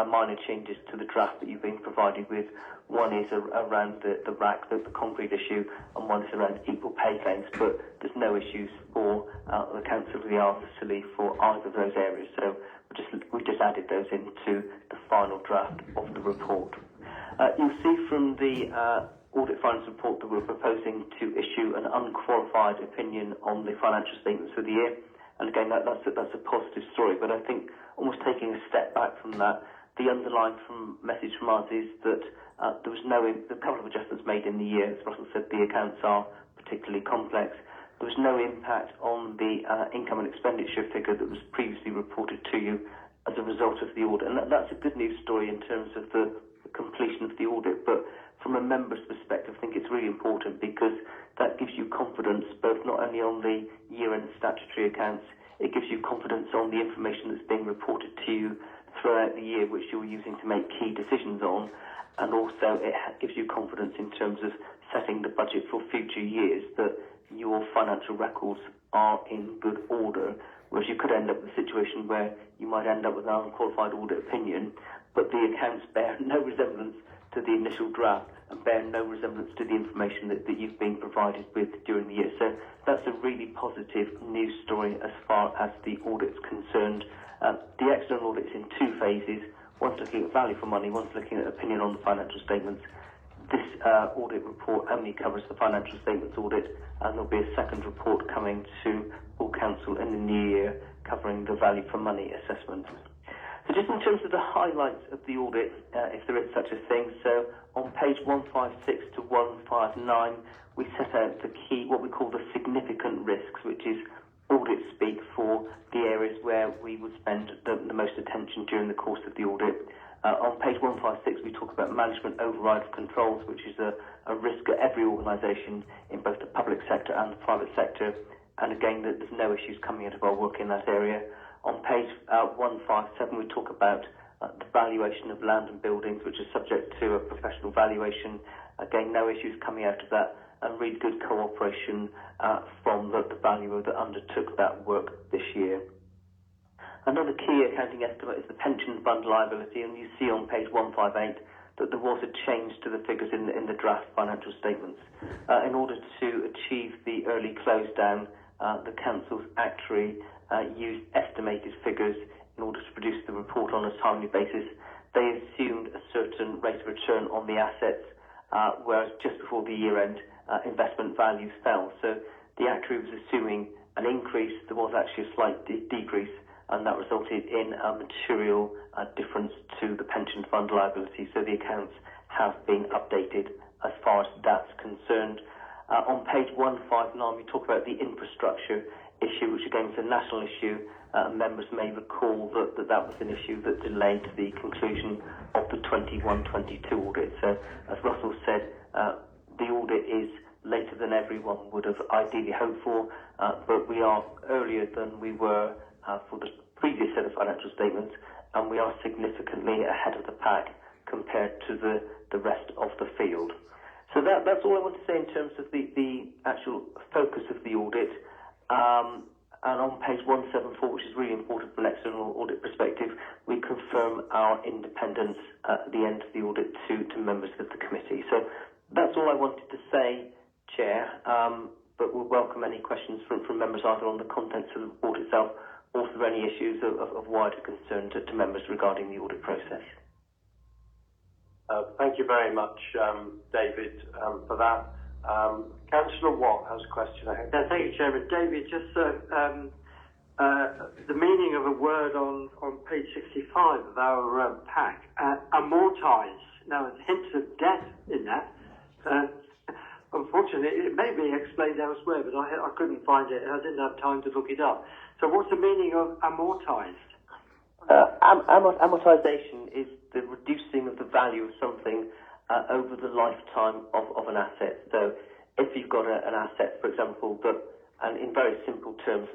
minor changes to the draft that you've been provided with. One is around the RAC, the concrete issue, and one is around equal pay claims, but there's no issues for the Council of the Isles of Scilly for either of those areas. So we just added those into the final draft of the report. You'll see from the audit findings report that we're proposing to issue an unqualified opinion on the financial statements for the year. And again, that's a positive story. But I think almost taking a step back from that, the underlying message from us is that there was a couple of adjustments made in the year. As Russell said, the accounts are particularly complex. There was no impact on the income and expenditure figure that was previously reported to you as a result of the audit. And that's a good news story in terms of the completion of the audit. But from a member's perspective, I think it's really important because that gives you confidence both not only on the year-end statutory accounts, it gives you confidence on the information that's being reported to you throughout the year, which you're using to make key decisions on, and also it gives you confidence in terms of setting the budget for future years, that your financial records are in good order, whereas you could end up with a situation where you might end up with an unqualified audit opinion, but the accounts bear no resemblance to the initial draft and bear no resemblance to the information that you've been provided with during the year. So that's a really positive news story as far as the audit's concerned. The external audit's in 2 phases. One's looking at value for money, one's looking at opinion on the financial statements. this audit report only covers the financial statements audit, and there'll be a second report coming to full council in the new year covering the value for money assessment. So just in terms of the highlights of the audit, if there is such a thing, so on page 156 to 159, we set out the key, what we call the significant risks, which is audit speak for the areas where we would spend the most attention during the course of the audit. On page 156, we talk about management override of controls, which is a risk at every organisation in both the public sector and the private sector. And again, there's no issues coming out of our work in that area. On page 157, we talk about the valuation of land and buildings, which is subject to a professional valuation. Again, no issues coming out of that, and really good cooperation from the valuer that undertook that work this year. Another key accounting estimate is the pension fund liability, and you see on page 158 that there was a change to the figures in the draft financial statements. In order to achieve the early close down, the council's actuary used estimated figures in order to produce the report on a timely basis. They assumed a certain rate of return on the assets, whereas just before the year end, investment values fell. So the actuary was assuming an increase. There was actually a slight decrease, and that resulted in a material difference to the pension fund liability. So the accounts have been updated as far as that's concerned. On page 159, we talk about the infrastructure issue, which again is a national issue. Members may recall that was an issue that delayed the conclusion of the 21-22 audit. So, as Russell said, the audit is later than everyone would have ideally hoped for, but we are earlier than we were for the previous set of financial statements, and we are significantly ahead of the pack compared to the rest of the field. So that's all I want to say in terms of the actual focus of the audit. And on page 174, which is really important from an external audit perspective, we confirm our independence at the end of the audit to members of the committee. So that's all I wanted to say, Chair, but we'll welcome any questions from members either on the contents of the report itself or for any issues of wider concern to members regarding the audit process. Thank you very much, David, for that. Councillor Watt has a question, I think. Thank you, Chairman. David, just the meaning of a word on page 65 of our pack, amortise. Now, there's hints of debt in that. Unfortunately, it may be explained elsewhere, but I couldn't find it. I didn't have time to look it up. So what's the meaning of amortised? Amortisation is the reducing of the value of something over the lifetime of an asset. So if you've got an asset, for example, and in very simple terms,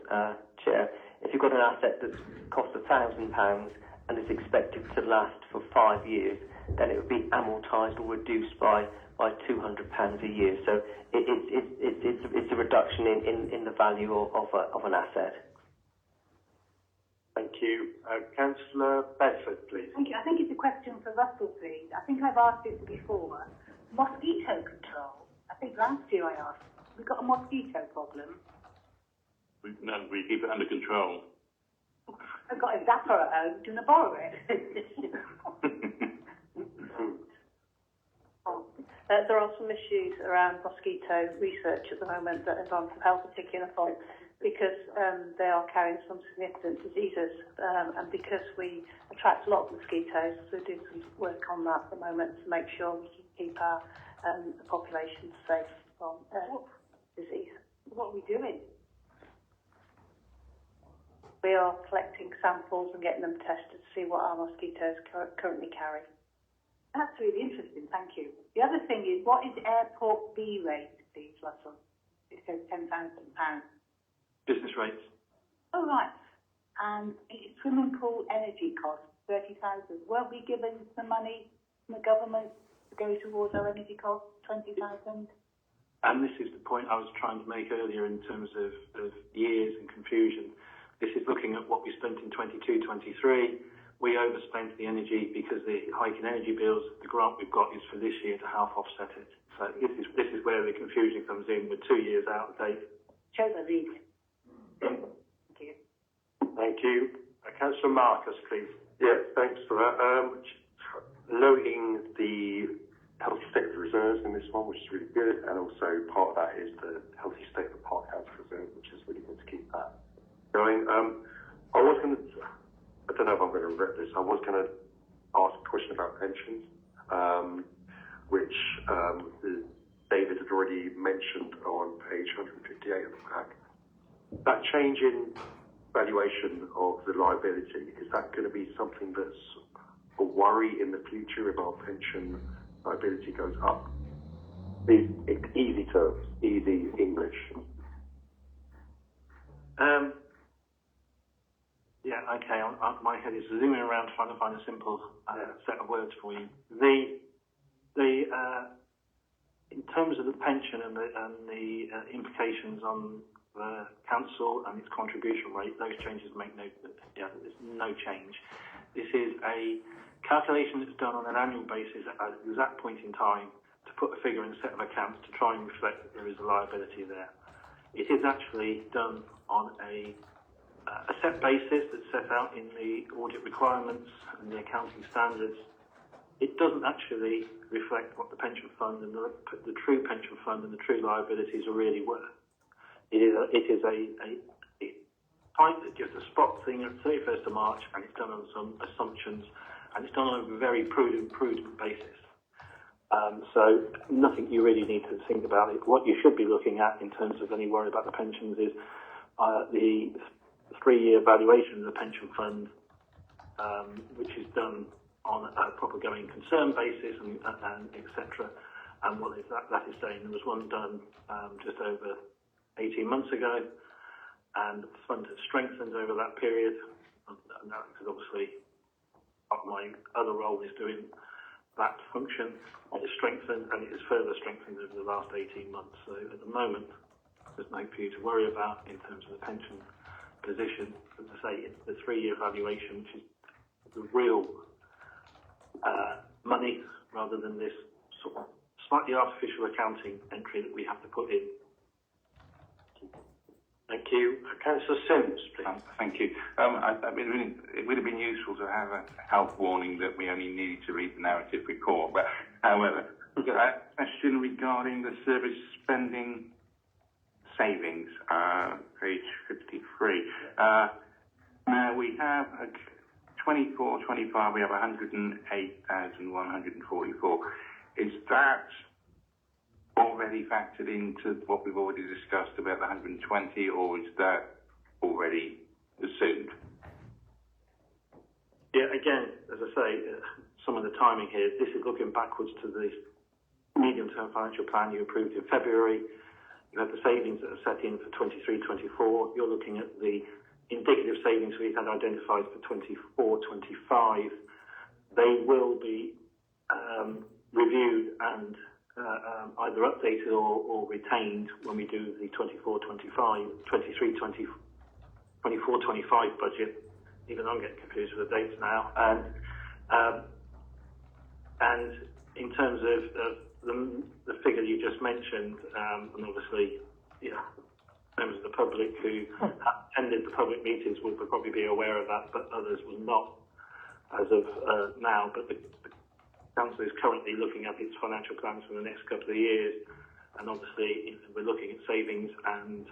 Chair, if you've got an asset that costs £1,000 and is expected to last for 5 years, then it would be amortised or reduced by £200 a year. So it's a reduction in the value of an asset. Thank you. Councillor Bedford, please. Thank you. I think it's a question for Russell, please. I think I've asked this before. Mosquito control. I think last year I asked. We've got a mosquito problem. No, we keep it under control. I've got a zapper at home. Do you want to borrow it? There are some issues around mosquito research at the moment that Environmental Health are picking up on because they are carrying some significant diseases and because we attract a lot of mosquitoes, so we're doing some work on that at the moment to make sure we can keep our the population safe from disease. What are we doing? We are collecting samples and getting them tested to see what our mosquitoes currently carry. That's really interesting, thank you. The other thing is, what is airport B rate, please, Russell? It says £10,000. Business rates. Oh, right. And swimming pool energy costs, 30,000. Weren't we given some money from the government to go towards our energy costs, 20,000? And this is the point I was trying to make earlier in terms of years and confusion. This is looking at what we spent in 22-23. We overspent the energy because the hike in energy bills, the grant we've got is for this year to half offset it. So this is where the confusion comes in. We're 2 years out of date. Show the lead. Thank you. Thank you. Councillor Marcus, please. Yeah, thanks for that. Noting the health sector reserve in this one, which is really good, and also part of that is the healthy state of the Park House Reserve, which is really good to keep that going. I don't know if I'm going to regret this, I was going to ask a question about pensions, which David had already mentioned on page 158 of the pack. That change in valuation of the liability, is that going to be something that's a worry in the future if our pension liability goes up? Easy terms, easy English. Yeah, okay. My head is zooming around trying to find a simple set of words for you. In terms of the pension and the implications on the council and its contribution rate, those changes make there's no change. This is a calculation that's done on an annual basis at an exact point in time to put a figure in a set of accounts to try and reflect that there is a liability there. It is actually done on a set basis that's set out in the audit requirements and the accounting standards. It doesn't actually reflect what the pension fund and the true pension fund and the true liabilities are really worth. It is just a spot thing at 31st of March, and it's done on some assumptions, and it's done on a very prudent basis. So nothing you really need to think about. What you should be looking at in terms of any worry about the pensions is the 3-year valuation of the pension fund, which is done on a proper going concern basis and etc. And what is that is saying, there was one done just over 18 months ago, and the fund has strengthened over that period. And that, because obviously my other role is doing that function. It has strengthened, and it has further strengthened over the last 18 months. So at the moment, there's no for you to worry about in terms of the pension position. As I say, it's the 3-year valuation, which is the real money, rather than this sort of slightly artificial accounting entry that we have to put in. Thank you. Councillor Sims, please. Thank you. It would have been useful to have a health warning that we only needed to read the narrative report. But however, we've got a question regarding the service spending savings, page 53. Now we have 24-25. We have 108,144. Is that already factored into what we've already discussed about the 120, or is that already assumed? Yeah, again, as I say, some of the timing here, this is looking backwards to the medium-term financial plan you approved in February. You have the savings that are set in for 23-24. You're looking at the indicative savings we had identified for 24-25. They will be reviewed and either updated or retained when we do the 24-25 budget. Even I'm getting confused with the dates now. And in terms of the figure you just mentioned, and obviously, members of the public who attended the public meetings will probably be aware of that, but others will not as of now. But the Council is currently looking at its financial plans for the next couple of years, and obviously we're looking at savings and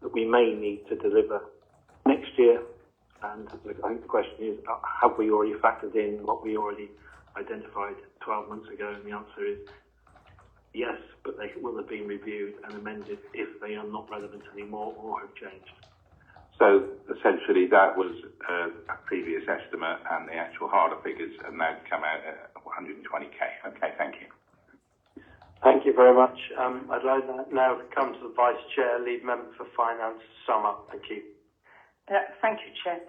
that we may need to deliver next year. And I think the question is, have we already factored in what we already identified 12 months ago? And the answer is yes, but they will have been reviewed and amended if they are not relevant anymore or have changed. So essentially that was a previous estimate, and the actual harder figures have now come out at 120k. Okay, thank you. Thank you very much. I'd like now to come to the Vice Chair, Lead Member for Finance, to sum up. Thank you. Thank you, Chair.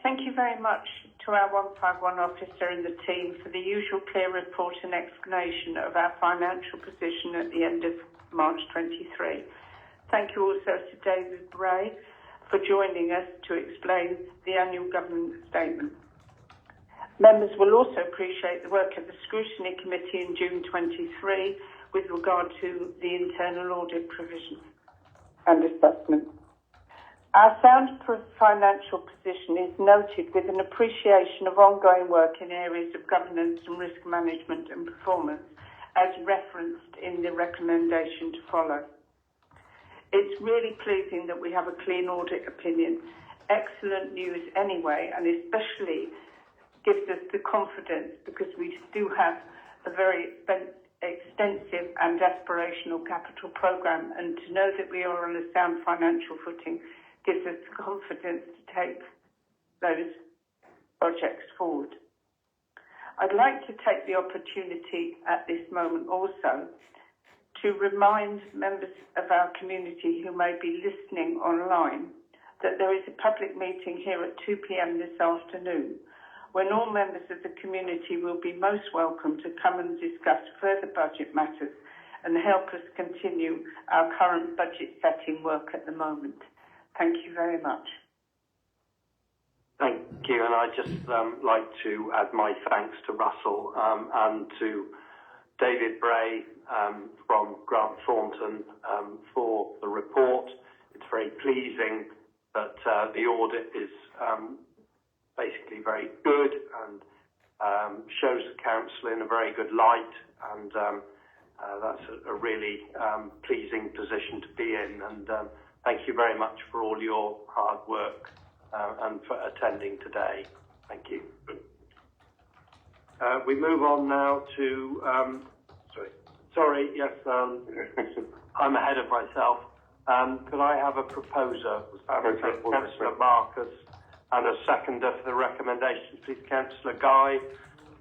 Thank you very much to our 151 officer and the team for the usual clear report and explanation of our financial position at the end of March 23. Thank you also to David Bray for joining us to explain the annual government statement. Members will also appreciate the work of the Scrutiny Committee in June 23 with regard to the internal audit provisions and assessment. Our sound financial position is noted with an appreciation of ongoing work in areas of governance and risk management and performance, as referenced in the recommendation to follow. It's really pleasing that we have a clean audit opinion. Excellent news anyway, and especially gives us the confidence because we do have a very extensive and aspirational capital programme, and to know that we are on a sound financial footing gives us the confidence to take those projects forward. I'd like to take the opportunity at this moment also to remind members of our community who may be listening online that there is a public meeting here at 2 p.m. this afternoon when all members of the community will be most welcome to come and discuss further budget matters and help us continue our current budget setting work at the moment. Thank you very much. Thank you, and I'd just like to add my thanks to Russell and to David Bray from Grant Thornton for the report. It's very pleasing that the audit is basically very good and shows the council in a very good light, and that's a really pleasing position to be in. And thank you very much for all your hard work and for attending today. Thank you. We move on now to, yes, I'm ahead of myself. Could I have a proposer, Councillor Marcus, and a seconder for the recommendations, please? Councillor Guy.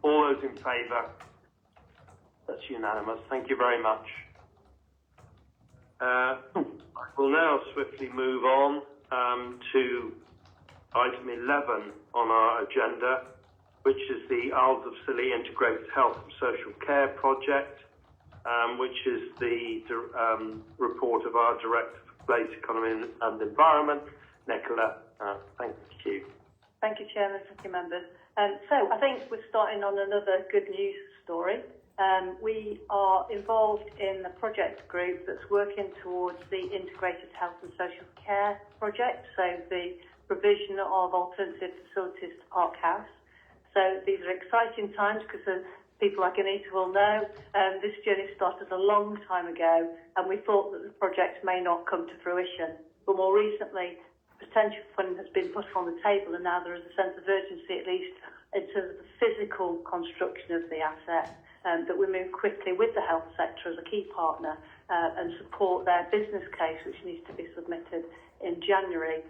All those in favour? That's unanimous. Thank you very much. We'll now swiftly move on to item 11 on our agenda, which is the Isles of Scilly Integrated Health and Social Care Project, which is the report of our Director for Place, Economy and Environment, Nicola. Thank you. Thank you, Chairman. Thank you, members. So I think we're starting on another good news story. We are involved in the project group that's working towards the Integrated Health and Social Care Project, so the provision of alternative facilities to Park House. So these are exciting times because people like Anita will know this journey started a long time ago, and we thought that the project may not come to fruition. But more recently, potential funding has been put on the table, and now there is a sense of urgency, at least in terms of the physical construction of the asset, that we move quickly with the health sector as a key partner and support their business case, which needs to be submitted in January.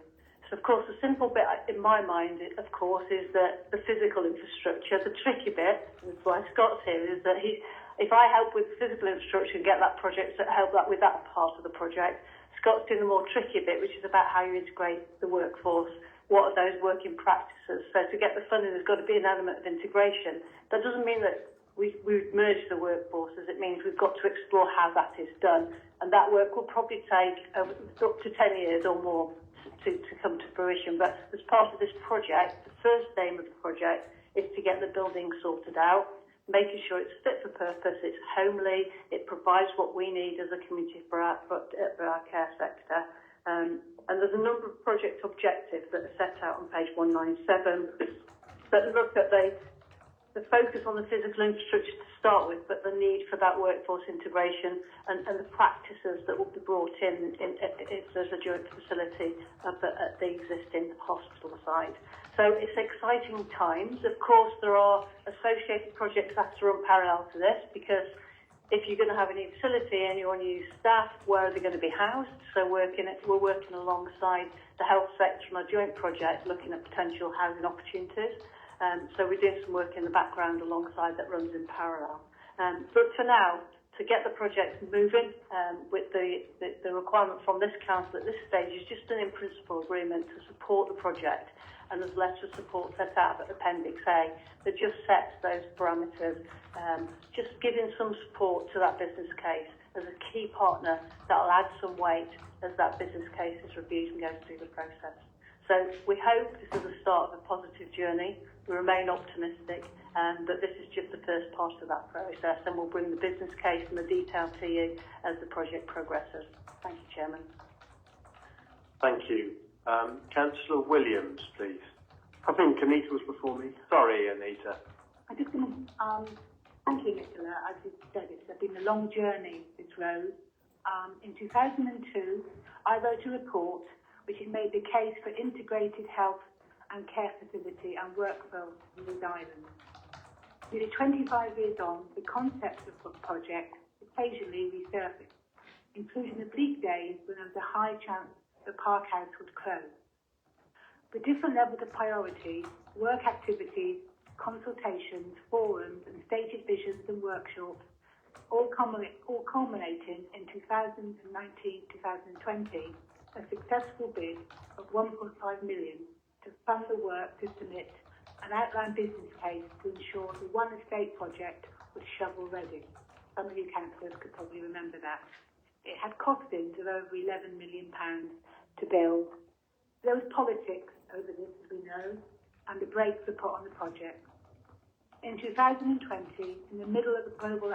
So, of course, the simple bit in my mind, of course, is that the physical infrastructure. The tricky bit, and that's why Scott's here, is that if I help with the physical infrastructure and get that project, help that with that part of the project, Scott's doing the more tricky bit, which is about how you integrate the workforce. What are those working practices? So to get the funding, there's got to be an element of integration. That doesn't mean that we've merged the workforces. It means we've got to explore how that is done. And that work will probably take up to 10 years or more to come to fruition. But as part of this project, the first aim of the project is to get the building sorted out, making sure it's fit for purpose, it's homely, it provides what we need as a community for our care sector. And there's a number of project objectives that are set out on page 197 that look at the focus on the physical infrastructure to start with, but the need for that workforce integration and the practices that will be brought in if there's a joint facility at the existing hospital site. So it's exciting times. Of course, there are associated projects that are unparalleled to this, because if you're going to have a new facility and you want to use staff, where are they going to be housed? So we're working alongside the health sector on a joint project looking at potential housing opportunities. So we're doing some work in the background alongside that runs in parallel. But for now, to get the project moving, with the requirement from this council at this stage is just an in-principle agreement to support the project. And there's a letter of support set out at Appendix A that just sets those parameters, just giving some support to that business case as a key partner that will add some weight as that business case is reviewed and goes through the process. So we hope this is the start of a positive journey. We remain optimistic, but this is just the first part of that process, and we'll bring the business case and the detail to you as the project progresses. Thank you, Chairman. Thank you. Councillor Williams, please. I think Anita was before me. Sorry, Anita. I'm just going to thank you, Nicola. As you said, it's been a long journey, this road. In 2002, I wrote a report which made the case for integrated health and care facility and workforce in these islands. Nearly 25 years on, the concept of the project occasionally resurfaced, including the bleak days when there was a high chance the park house would close. With different levels of priority, work activities, consultations, forums and stated visions and workshops, all culminating in 2019-2020, a successful bid of 1.5 million to fund the work to submit an outline business case to ensure the One Estate project was shovel ready. Some of you councillors could probably remember that. It had costings of over £11 million to build. There was politics over this, as we know, and the brakes were put on the project. In 2020, in the middle of the global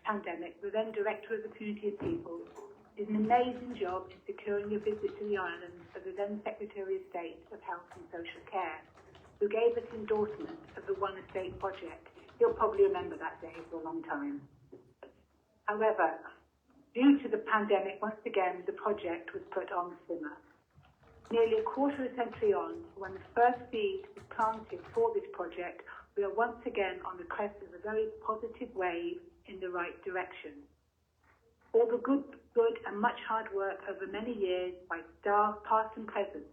pandemic, the then Director of the Community of Peoples did an amazing job in securing a visit to the island of the then Secretary of State of Health and Social Care, who gave us endorsement of the One Estate project. You'll probably remember that day for a long time. However, due to the pandemic, once again, the project was put on the simmer. Nearly a quarter of a century on, when the first seed was planted for this project, we are once again on the crest of a very positive wave in the right direction. All the good and much hard work over many years by staff, past and present,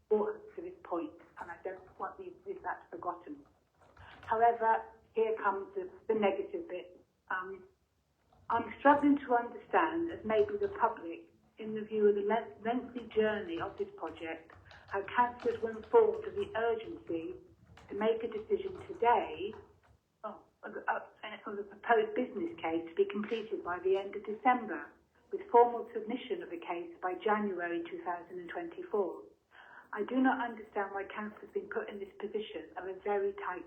brought us to this point, and I don't want that forgotten. However, here comes the negative bit. I'm struggling to understand, as maybe the public, in the view of the lengthy journey of this project, how councillors were informed of the urgency to make a decision today of the proposed business case to be completed by the end of December, with formal submission of the case by January 2024. I do not understand why council has been put in this position of a very tight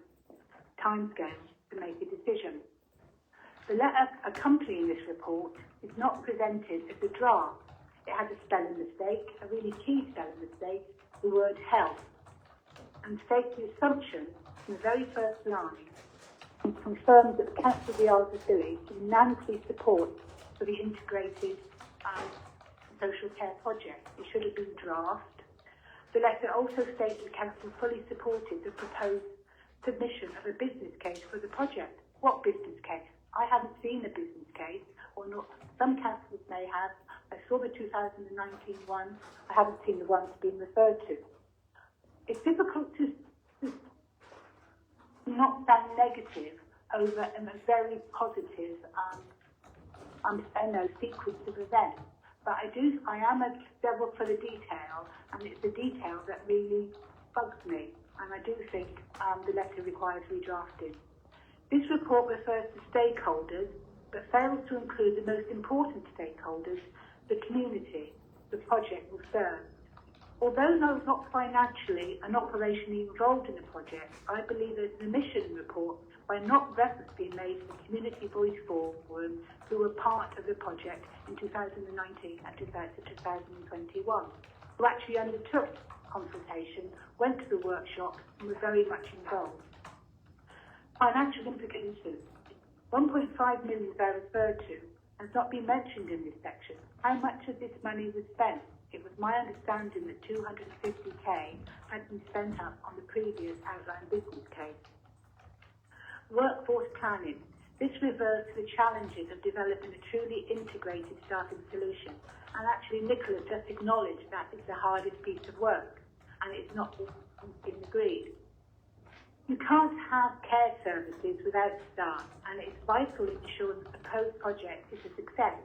timescale to make a decision. The letter accompanying this report is not presented as a draft. It has a spelling mistake, a really key spelling mistake, the word health, and states the assumption in the very first line and confirms that the Council of the Isles of Scilly unanimously supports for the integrated social care project. It should have been draft. The letter also states the Council fully supported the proposed submission of a business case for the project. What business case? I haven't seen a business case, or not. Some councillors may have. I saw the 2019 one. I haven't seen the ones being referred to. It's difficult to not sound negative over a very positive sequence of events. But I am a devil for the detail, and it's the detail that really bugs me. And I do think the letter requires redrafting. This report refers to stakeholders, but fails to include the most important stakeholders, the community the project will serve. Although I was not financially and operationally involved in the project, I believe there's an omission report by not reference being made to the Community Voice Forum, who were part of the project in 2019 and 2021, who actually undertook consultation, went to the workshop, and were very much involved. Financial implications. 1.5 million they referred to has not been mentioned in this section. How much of this money was spent? It was my understanding that 250k had been spent up on the previous outline business case. Workforce planning. This refers to the challenges of developing a truly integrated staffing solution. And actually, Nicola just acknowledged that it's the hardest piece of work, and it's not been agreed. You can't have care services without staff, and it's vital in ensuring the proposed project is a success.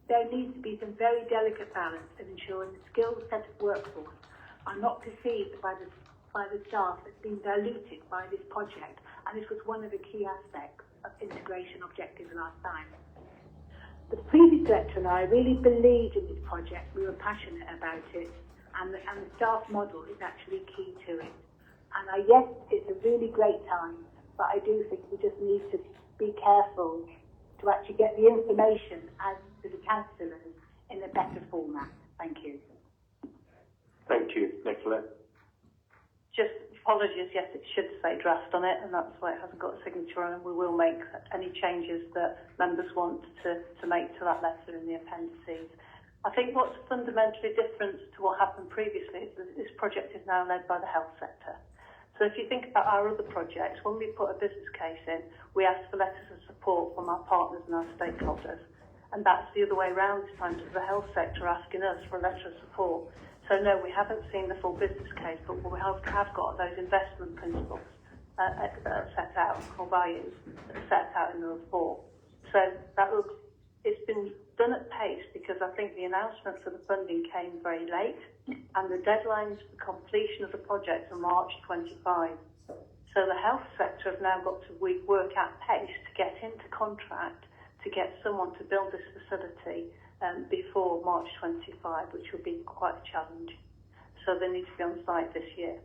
There needs to be some very delicate balance in ensuring the skilled set of workforce are not perceived by the staff as being diluted by this project, and this was one of the key aspects of integration objectives last time. The previous director and I really believed in this project. We were passionate about it, and the staff model is actually key to it. And yes, it's a really great time, but I do think we just need to be careful to actually get the information as to the councillors in a better format. Thank you. Thank you, Nicola. Just apologies, yes, it should say draft on it, and that's why it hasn't got a signature on it. We will make any changes that members want to make to that letter in the appendices. I think what's fundamentally different to what happened previously is that this project is now led by the health sector. So if you think about our other projects, when we put a business case in, we ask for letters of support from our partners and our stakeholders. And that's the other way around this time, to the health sector asking us for a letter of support. So no, we haven't seen the full business case, but we have got those investment principles set out, core values, set out in the report. So it's been done at pace because I think the announcement for the funding came very late, and the deadlines for completion of the project are March 25. So the health sector have now got to work at pace to get into contract to get someone to build this facility before March 25, which will be quite a challenge. So they need to be on site this year.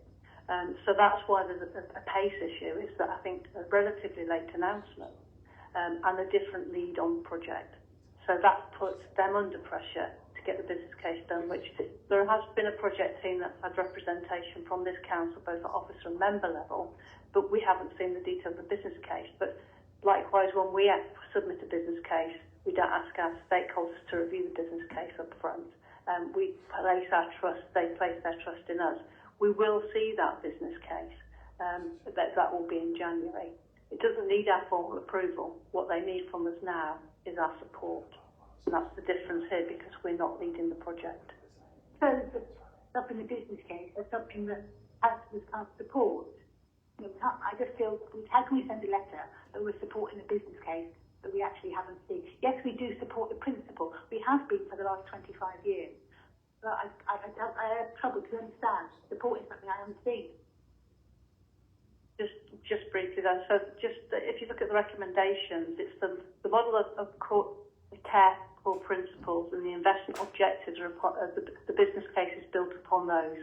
So that's why there's a pace issue, is that I think a relatively late announcement and a different lead on the project. So that puts them under pressure to get the business case done, which there has been a project team that's had representation from this council, both at officer and member level, but we haven't seen the detail of the business case. But likewise, when we submit a business case, we don't ask our stakeholders to review the business case up front. We place our trust, they place their trust in us. We will see that business case, that will be in January. It doesn't need our formal approval. What they need from us now is our support. And that's the difference here, because we're not leading the project. So stopping the business case is something that councillors can't support. You know, I just feel, how can we send a letter that we're supporting a business case that we actually haven't seen? Yes, we do support the principle. We have been for the last 25 years. But I have trouble to understand supporting something I haven't seen. Just briefly then, so if you look at the recommendations, it's the model of care core principles, and the investment objectives are the business case is built upon those,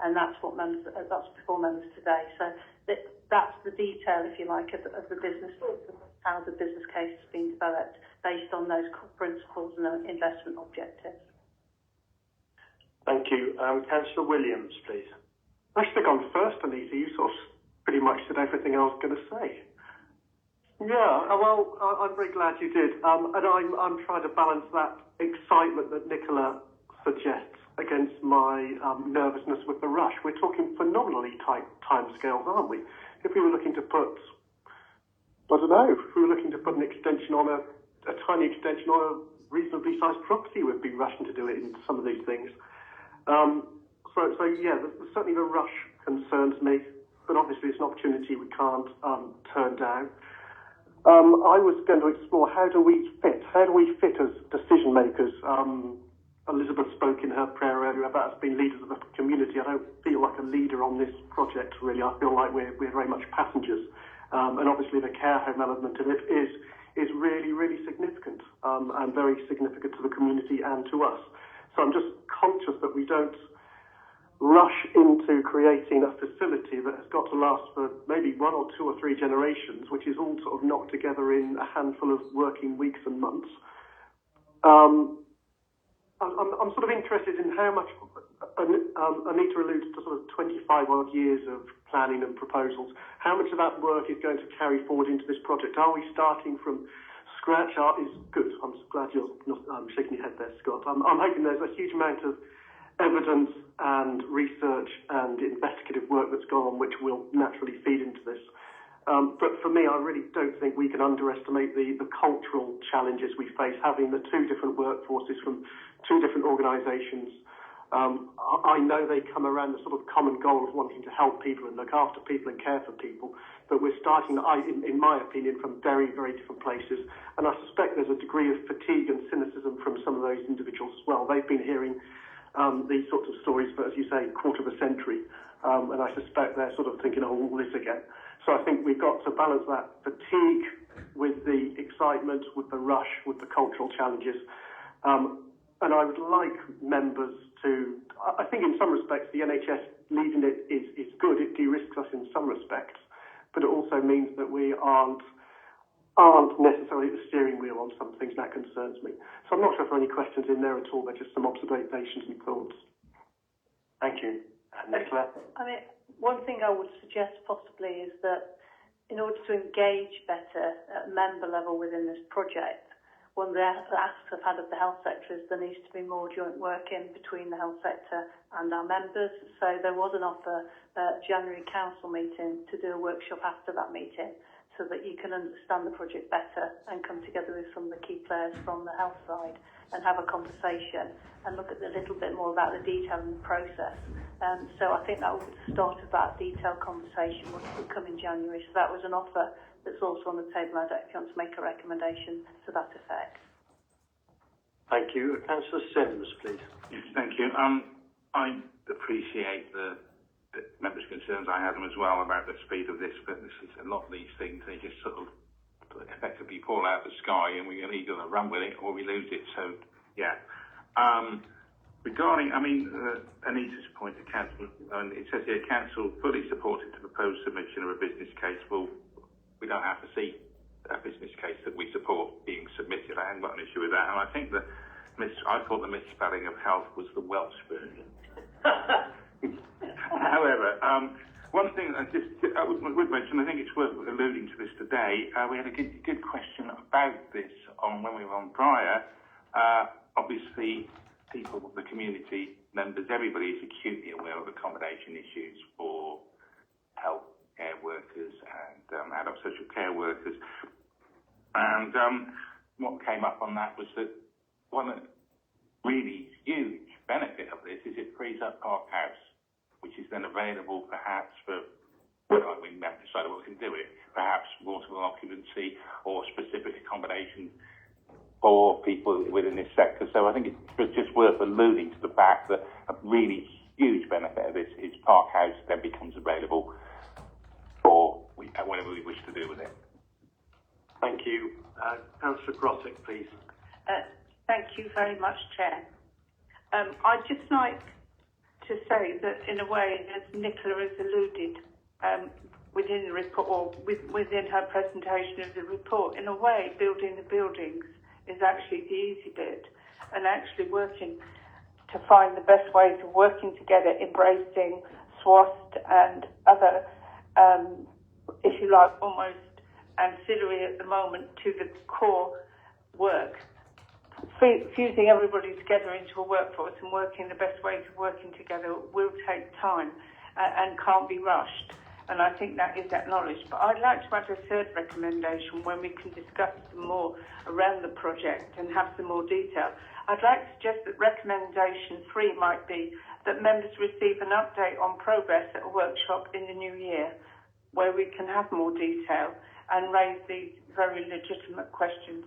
and that's before members today. So that's the detail, if you like, of the business, how the business case has been developed based on those core principles and the investment objectives. Thank you. Councillor Williams, please. I should have gone first, Anita. You sort of pretty much said everything I was going to say. Yeah, well, I'm very glad you did. And I'm trying to balance that excitement that Nicola suggests against my nervousness with the rush. We're talking phenomenally tight timescales, aren't we? If we were looking to put, I don't know, if we were looking to put an extension on a tiny extension on a reasonably sized property, we'd be rushing to do it in some of these things. So yeah, certainly the rush concerns me, but obviously it's an opportunity we can't turn down. I was going to explore how do we fit as decision makers. Elizabeth spoke in her prayer earlier about us being leaders of the community. I don't feel like a leader on this project, really. I feel like we're very much passengers. And obviously the care home element of it is really, really significant, and very significant to the community and to us. So I'm just conscious that we don't rush into creating a facility that has got to last for maybe 1 or 2 or 3 generations, which is all sort of knocked together in a handful of working weeks and months. I'm sort of interested in how much, Anita alluded to sort of 25 odd years of planning and proposals. How much of that work is going to carry forward into this project? Are we starting from scratch? Is good. I'm glad you're not shaking your head there, Scott. I'm hoping there's a huge amount of evidence and research and investigative work that's gone on, which will naturally feed into this. But for me, I really don't think we can underestimate the cultural challenges we face, having the 2 different workforces from 2 different organisations. I know they come around the sort of common goal of wanting to help people and look after people and care for people, but we're starting, in my opinion, from very, very different places. And I suspect there's a degree of fatigue and cynicism from some of those individuals as well. They've been hearing these sorts of stories for, as you say, 1/4 of a century. And I suspect they're sort of thinking, all this again. So I think we've got to balance that fatigue with the excitement, with the rush, with the cultural challenges. And I would like members to, I think in some respects the NHS leading it is good. It de-risks us in some respects, but it also means that we aren't necessarily at the steering wheel on some things. That concerns me. So I'm not sure if there are any questions in there at all. They're just some observations and thoughts. Thank you. Nicola? I mean, one thing I would suggest possibly is that in order to engage better at member level within this project, one of the asks I've had of the health sector is there needs to be more joint working between the health sector and our members. So there was an offer at January council meeting to do a workshop after that meeting so that you can understand the project better and come together with some of the key players from the health side and have a conversation and look at a little bit more about the detail and the process. So I think that would be the start of that detailed conversation would come in January. So that was an offer that's also on the table. I don't know if you want to make a recommendation to that effect. Thank you. Councillor Sims, please. Yes, thank you. I appreciate the members' concerns. I had them as well about the speed of this, but this is a lot of these things. They just sort of effectively fall out of the sky, and we're either going to run with it or we lose it. So, yeah. Regarding, Anita's point to council, and it says here, council fully supported the proposed submission of a business case. Well, we don't have to see a business case that we support being submitted. I haven't got an issue with that. And I think that I thought the misspelling of health was the Welsh version. However, one thing I would mention, I think it's worth alluding to this today. We had a good question about this when we were on prior. Obviously, people, the community members, everybody is acutely aware of accommodation issues for health care workers and adult social care workers. And what came up on that was that one really huge benefit of this is it frees up Park House, which is then available perhaps for, we haven't decided what we can do with it, perhaps multiple occupancy or specific accommodation for people within this sector. So I think it's just worth alluding to the fact that a really huge benefit of this is Park House then becomes available for whatever we wish to do with it. Thank you. Councillor Grosick, please. Thank you very much, Chair. I'd just like to say that in a way, as Nicola has alluded within the report, or within her presentation of the report, in a way, building the buildings is actually the easy bit, and actually working to find the best ways of working together, embracing SWAST and other, if you like, almost ancillary at the moment to the core work. Fusing everybody together into a workforce and working the best ways of working together will take time and can't be rushed. And I think that is acknowledged. But I'd like to add a third recommendation when we can discuss some more around the project and have some more detail. I'd like to suggest that recommendation 3 might be that members receive an update on progress at a workshop in the new year where we can have more detail and raise these very legitimate questions.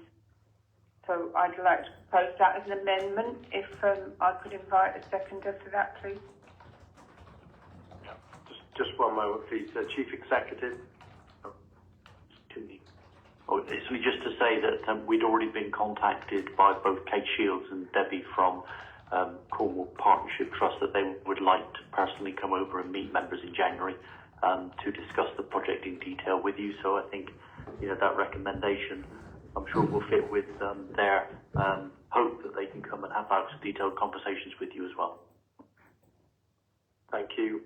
So I'd like to propose that as an amendment. If I could invite a seconder for that, please. Just one moment, please. Chief Executive. It's only just to say that we'd already been contacted by both Kate Shields and Debbie from Cornwall Partnership Trust that they would like to personally come over and meet members in January to discuss the project in detail with you. So I think that recommendation, I'm sure, will fit with their hope that they can come and have those detailed conversations with you as well. Thank you.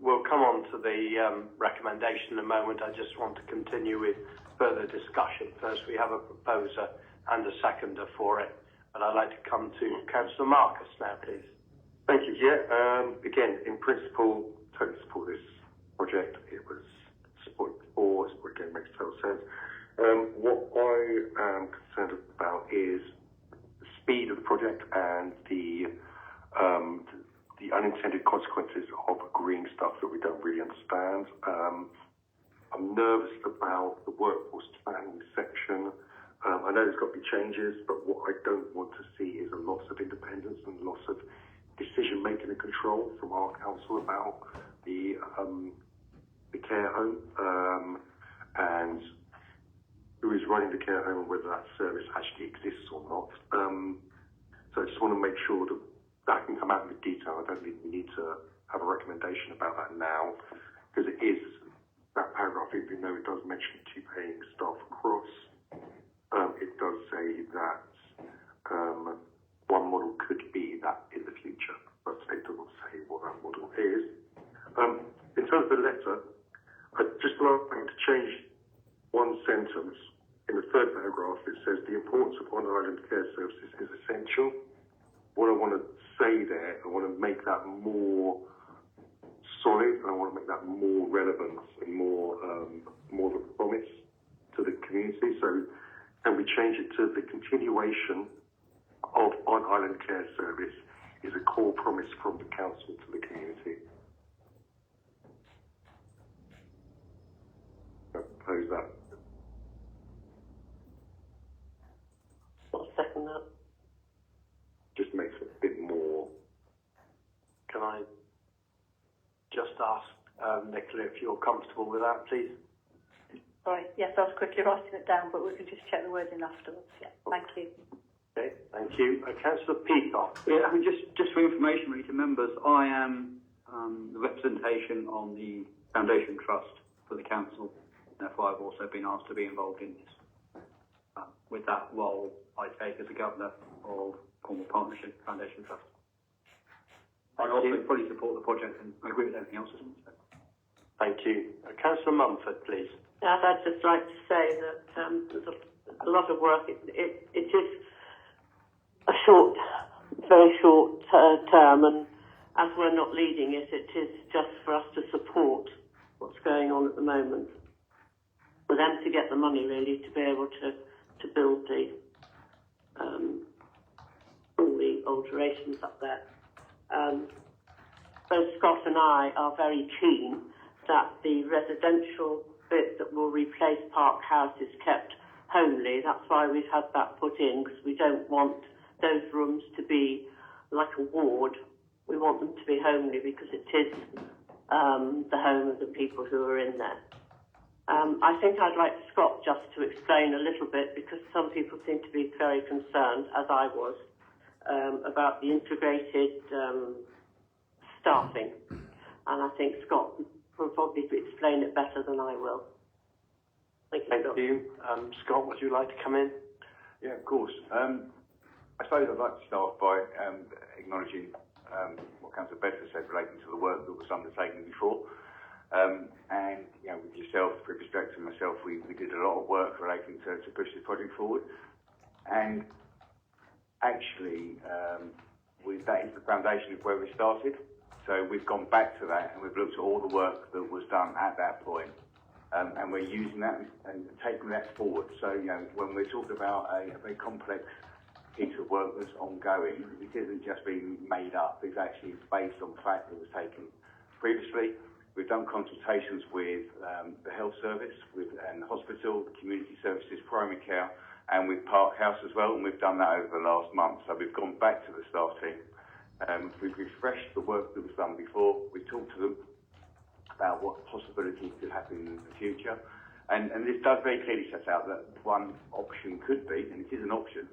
We'll come on to the recommendation in a moment. I just want to continue with further discussion. First, we have a proposer and a seconder for it, but I'd like to come to Councillor Marcus now, please. Thank you. Yeah, again, in principle, totally support this project. It was supported before, support again makes total sense. What I am concerned about is the speed of the project and the unintended consequences of agreeing stuff that we don't really understand. I'm nervous about the workforce planning section. I know there's got to be changes, but what I don't want to see is a loss of independence and loss of decision-making and control from our council about the care home and who is running the care home and whether that service actually exists or not. So I just want to make sure that that can come out in detail. I don't think we need to have a recommendation about that now, because it is that paragraph, even though it does mention to paying staff across, it does say that one model could be that in the future, but it doesn't say what paragraph, it says the importance of on-island care services is essential. What I want to say there, I want to make that more solid, and I want to make that more relevant and more of a promise to the community. So can we change it to the continuation of on-island care service is a core promise from the council to the community? I propose that. I'll second that. Just makes it a bit more. Can I just ask Nicola if you're comfortable with that, please? Sorry, yes, I was quickly writing it down, but we can just check the wording afterwards. Yeah, thank you. Okay, thank you. Councillor Peacock. Yeah, I mean, just for information really to members, I am the representation on the Foundation Trust for the council. Therefore, I've also been asked to be involved in this. With that role, I take as a governor of Cornwall Partnership Foundation Trust. I also fully support the project and I agree with everything else that's been said. Thank you. Councillor Mumford, please. Yes, I'd just like to say that there's a lot of work. It is a short, very short term, and as we're not leading it, it is just for us to support what's going on at the moment. For them to get the money, really, to be able to build all the alterations up there. Both Scott and I are very keen that the residential bit that will replace Park House is kept homely. That's why we've had that put in, because we don't want those rooms to be like a ward. We want them to be homely because it is the home of the people who are in there. I think I'd like Scott just to explain a little bit, because some people seem to be very concerned, as I was, about the integrated staffing. And I think Scott will probably explain it better than I will. Thank you. Scott, would you like to come in? Yeah, of course. I suppose I'd like to start by acknowledging what Councillor Bedford said relating to the work that was undertaken before. And, you know, with yourself, the previous director and myself, we did a lot of work relating to push this project forward. And actually, that is the foundation of where we started. So we've gone back to that and we've looked at all the work that was done at that point. And we're using that and taking that forward. So, you know, when we're talking about a very complex piece of work that's ongoing, it isn't just being made up. It's actually based on fact that was taken previously. We've done consultations with the health service, and the hospital, the community services, primary care, and with Park House as well, and we've done that over the last month. So we've gone back to the staff team. We've refreshed the work that was done before. We've talked to them about what possibilities could happen in the future. And this does very clearly set out that one option could be, and it is an option,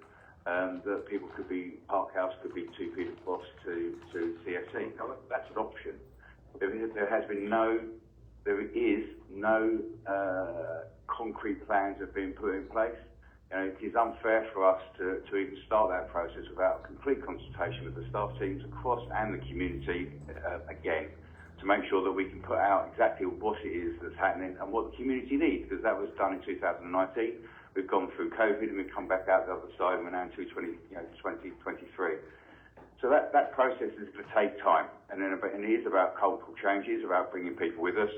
that people could be, Park House could be 2 Peter Cross to CFC. That's an option. There is no concrete plans have been put in place. You know, it is unfair for us to even start that process without a complete consultation with the staff teams across and the community again, to make sure that we can put out exactly what it is that's happening and what the community needs, because that was done in 2019. We've gone through COVID and we've come back out the other side and we're now in 2023. So that process is going to take time, and it is about cultural changes, about bringing people with us.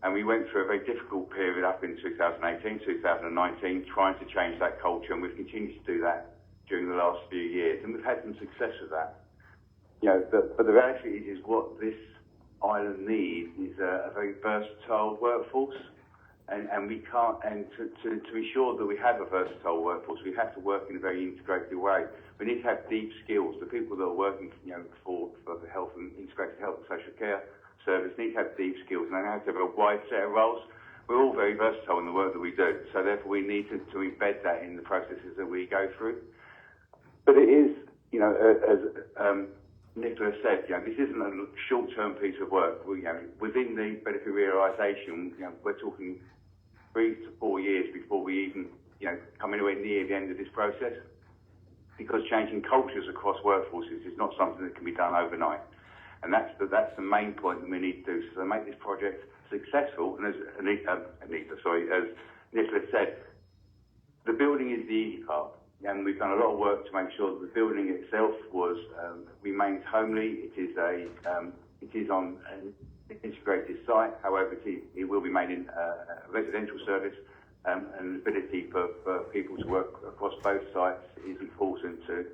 And we went through a very difficult period up in 2018, 2019, trying to change that culture, and we've continued to do that during the last few years, and we've had some success with that. You know, but the reality is what this island needs is a very versatile workforce, and we can't. And to ensure that we have a versatile workforce, we have to work in a very integrated way. We need to have deep skills. The people that are working, you know, for the health and integrated health and social care service need to have deep skills, and they have to have a wide set of roles. We're all very versatile in the work that we do, so therefore we need to embed that in the processes that we go through. But it is, you know, as Nicola said, you know, this isn't a short-term piece of work. You know, within the benefit realisation, you know, we're talking 3 to 4 years before we even, you know, come anywhere near the end of this process, because changing cultures across workforces is not something that can be done overnight. And that's the main point that we need to do. So to make this project successful, and as as Nicola said, the building is the easy part, and we've done a lot of work to make sure that the building itself remains homely. It is on an integrated site. However, it will be made in a residential service, and the ability for people to work across both sites is important to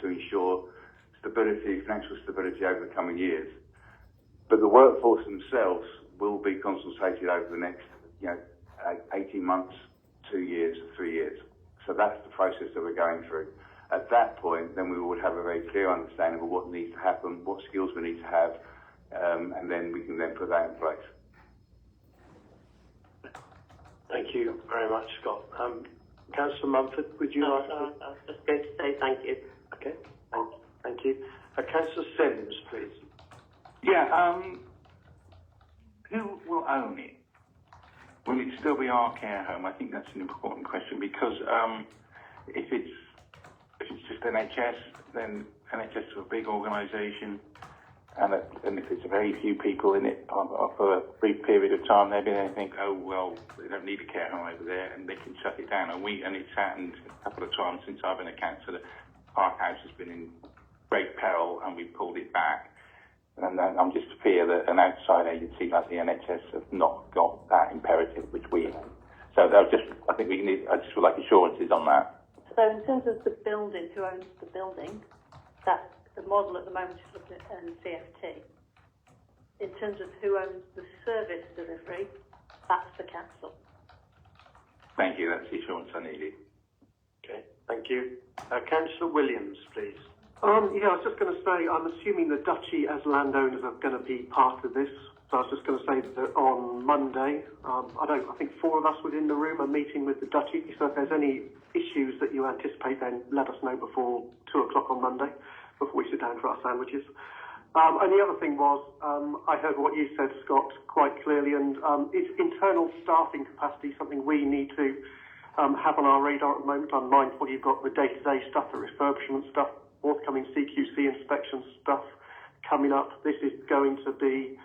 ensure stability, financial stability over the coming years. But the workforce themselves will be consultated over the next, 18 months, 2 years, 3 years. So that's the process that we're going through. At that point, then we would have a very clear understanding of what needs to happen, what skills we need to have, and then we can then put that in place. Thank you very much, Scott. Councillor Mumford, would you like to... I was just going to say thank you. Okay, thank you. Councillor Sims, please. Yeah, who will own it? Will it still be our care home? I think that's an important question, because if it's just NHS, then NHS is a big organisation, and if it's very few people in it for a brief period of time, maybe they think, oh well, they don't need a care home over there, and they can shut it down. And it's happened a couple of times since I've been a councillor. Park House has been in great peril, and we pulled it back. And I'm just fear that an outside agency like the NHS have not got that imperative which we have. So I just would like assurances on that. So in terms of the building, who owns the building, that's the model at the moment is looking at CFT. In terms of who owns the service delivery, that's the council. Thank you, that's the assurance I needed. Okay, thank you. Councillor Williams, please. I was just going to say, I'm assuming the Duchy as landowners are going to be part of this. So I was just going to say that on Monday, I think 4 of us within the room are meeting with the Duchy. So if there's any issues that you anticipate, then let us know before 2 o'clock on Monday, before we sit down for our sandwiches. And the other thing was, I heard what you said, Scott, quite clearly, and is internal staffing capacity something we need to have on our radar at the moment? I'm mindful you've got the day-to-day stuff, the refurbishment stuff, forthcoming CQC inspection stuff coming up. This is going to be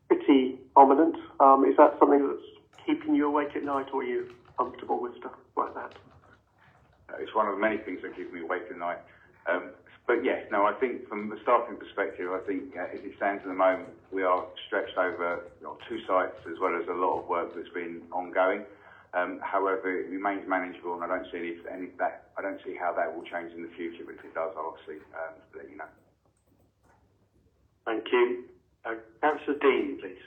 pretty prominent. Is that something that's keeping you awake at night, or are you comfortable with stuff like that? It's one of the many things that keep me awake at night. But yes, no, I think from the staffing perspective, I think as it stands at the moment, we are stretched over 2 sites, as well as a lot of work that's been ongoing. However, it remains manageable, and I don't see how that will change in the future. But if it does, I'll obviously let you know. Thank you. Councillor Dean, please.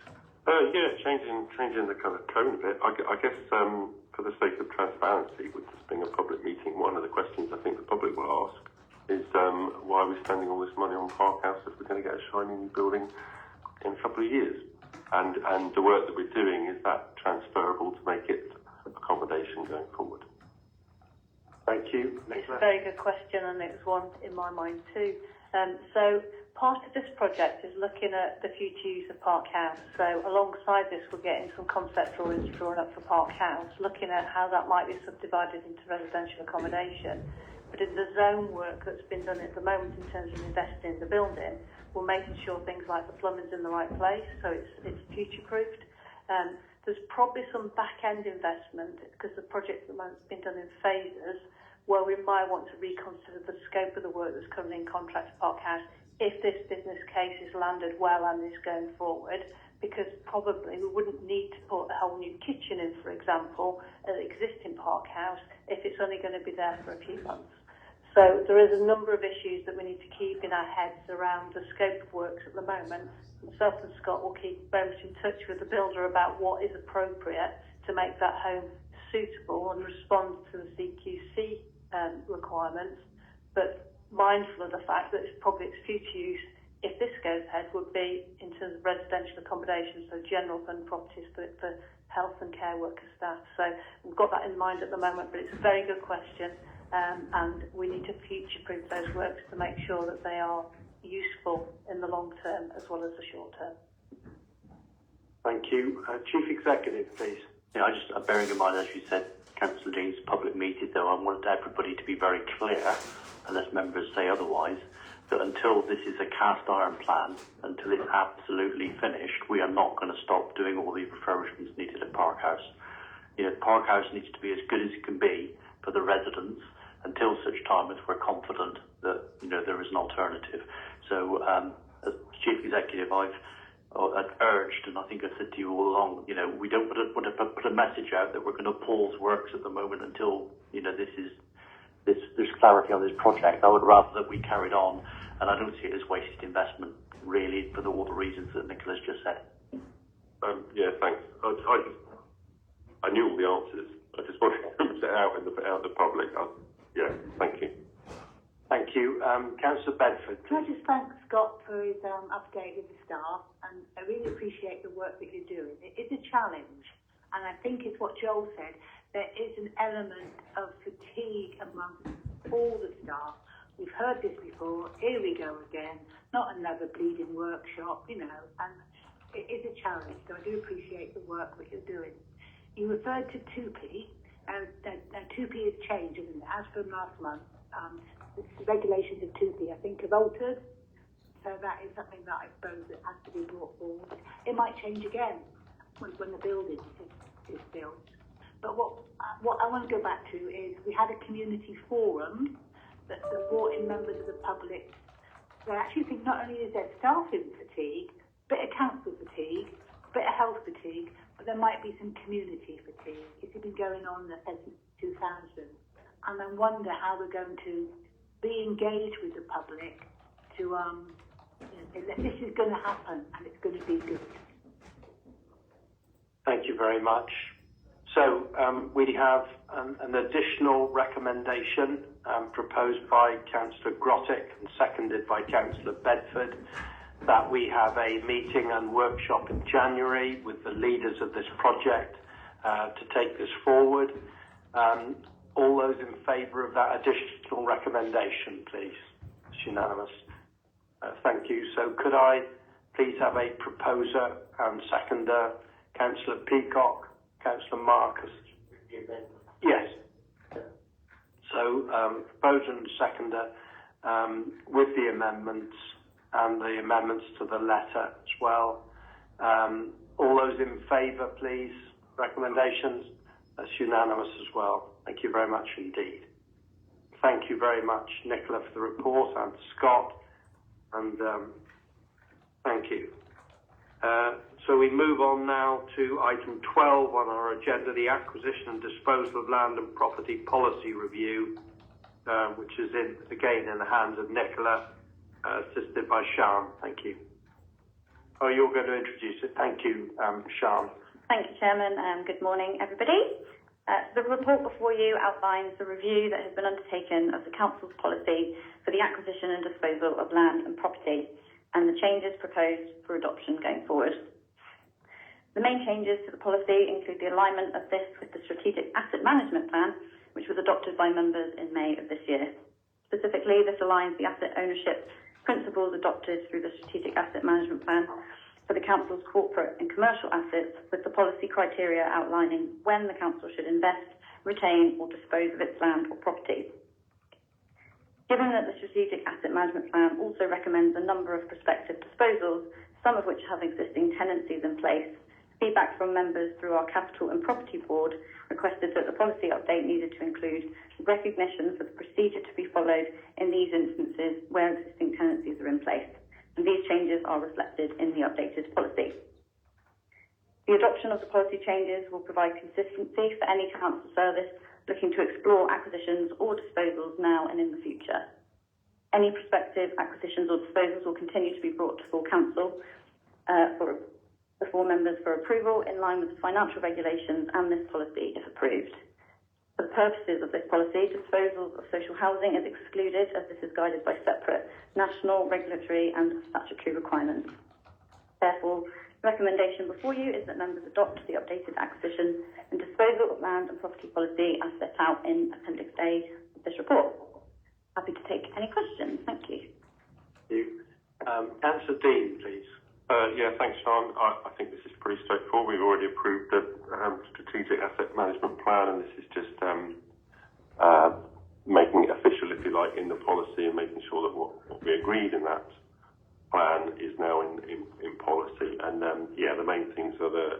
Changing the kind of tone a bit. I guess for the sake of transparency, with this being a public meeting, one of the questions I think the public will ask is why are we spending all this money on Park House if we're going to get a shiny new building in a couple of years? And the work that we're doing, is that transferable to make it accommodation going forward? Thank you. It's a very good question, and it was one in my mind too. So part of this project is looking at the future use of Park House. So alongside this, we're getting some concept drawings drawn up for Park House, looking at how that might be subdivided into residential accommodation. But in the zone work that's been done at the moment in terms of investing in the building, we're making sure things like the plumbing's in the right place, so it's future-proofed. There's probably some back-end investment, because the project at the moment's been done in phases, where we might want to reconsider the scope of the work that's currently in contract to Park House if this business case is landed well and is going forward, because probably we wouldn't need to put a whole new kitchen in, for example, at the existing Park House if it's only going to be there for a few months. So there is a number of issues that we need to keep in our heads around the scope of works at the moment. Myself and Scott will keep very much in touch with the builder about what is appropriate to make that home suitable and respond to the CQC requirements, but mindful of the fact that it's probably its future use, if this goes ahead, would be in terms of residential accommodation, so general fund properties for health and care worker staff. So we've got that in mind at the moment, but it's a very good question. And we need to future-proof those works to make sure that they are useful in the long term as well as the short term. Thank you. Chief Executive, please. Yeah, bearing in mind, as you said, Councillor Dean's public meeting, though, I want everybody to be very clear, unless members say otherwise, that until this is a cast iron plan, until it's absolutely finished, we are not going to stop doing all the refurbishments needed at Park House. Park House needs to be as good as it can be for the residents until such time as we're confident that there is an alternative. So as Chief Executive, I've urged, and I think I said to you all along, we don't want to put a message out that we're going to pause works at the moment until there's clarity on this project. I would rather that we carried on, and I don't see it as wasted investment really for all the reasons that Nicola's just said. Yeah, thanks. I knew all the answers. I just wanted to put it out in the public. Yeah, thank you. Thank you. Councillor Bedford. Can I just thank Scott for his update with the staff, and I really appreciate the work that you're doing. It is a challenge, and I think it's what Joel said, there is an element of fatigue amongst all the staff. We've heard this before, here we go again, not another bleeding workshop, and it is a challenge, so I do appreciate the work that you're doing. You referred to 2P, and 2P has changed, isn't it? As from last month, the regulations of 2P, I think, have altered. So that is something that I suppose that has to be brought forward. It might change again when the building is built. But what I want to go back to is we had a community forum that brought in members of the public. So I actually think not only is there staffing fatigue, bit of council fatigue, bit of health fatigue, but there might be some community fatigue. It's been going on since 2000. And I wonder how we're going to be engaged with the public to this is going to happen and it's going to be good. Thank you very much. So we have an additional recommendation proposed by Councillor Grottick and seconded by Councillor Bedford, that we have a meeting and workshop in January with the leaders of this project to take this forward. All those in favour of that additional recommendation, please. It's unanimous. Thank you. So could I please have a proposer and seconder, Councillor Peacock, Councillor Marcus? Yes. So proposer and seconder with the amendments and the amendments to the letter as well. All those in favour, please. Recommendations? That's unanimous as well. Thank you very much indeed. Thank you very much, Nicola, for the report, and Scott, and thank you. So we move on now to item 12 on our agenda, the acquisition and disposal of land and property policy review, which is again in the hands of Nicola, assisted by Sian. Thank you. Oh, you're going to introduce it. Thank you, Sian. Thank you, Chairman, and good morning, everybody. The report before you outlines the review that has been undertaken of the Council's policy for the acquisition and disposal of land and property, and the changes proposed for adoption going forward. The main changes to the policy include the alignment of this with the Strategic Asset Management Plan, which was adopted by members in May of this year. Specifically, this aligns the asset ownership principles adopted through the Strategic Asset Management Plan for the Council's corporate and commercial assets with the policy criteria outlining when the Council should invest, retain or dispose of its land or property. Given that the Strategic Asset Management Plan also recommends a number of prospective disposals, some of which have existing tenancies in place, feedback from members through our Capital and Property Board requested that the policy update needed to include recognition for the procedure to be followed in these instances where existing tenancies are in place. And these changes are reflected in the updated policy. The adoption of the policy changes will provide consistency for any council service looking to explore acquisitions or disposals now and in the future. Any prospective acquisitions or disposals will continue to be brought to full council before members for approval in line with the financial regulations and this policy if approved. For the purposes of this policy, disposals of social housing is excluded as this is guided by separate national, regulatory and statutory requirements. Therefore, the recommendation before you is that members adopt the updated acquisition and disposal of land and property policy as set out in Appendix A of this report. Happy to take any questions. Thank you. Thank you. Councillor Dean, please. Yeah, thanks, Sean. I think this is pretty straightforward. We've already approved the Strategic Asset Management Plan, and this is just making it official, if you like, in the policy and making sure that what we agreed in that plan is now in policy. And yeah, the main things are the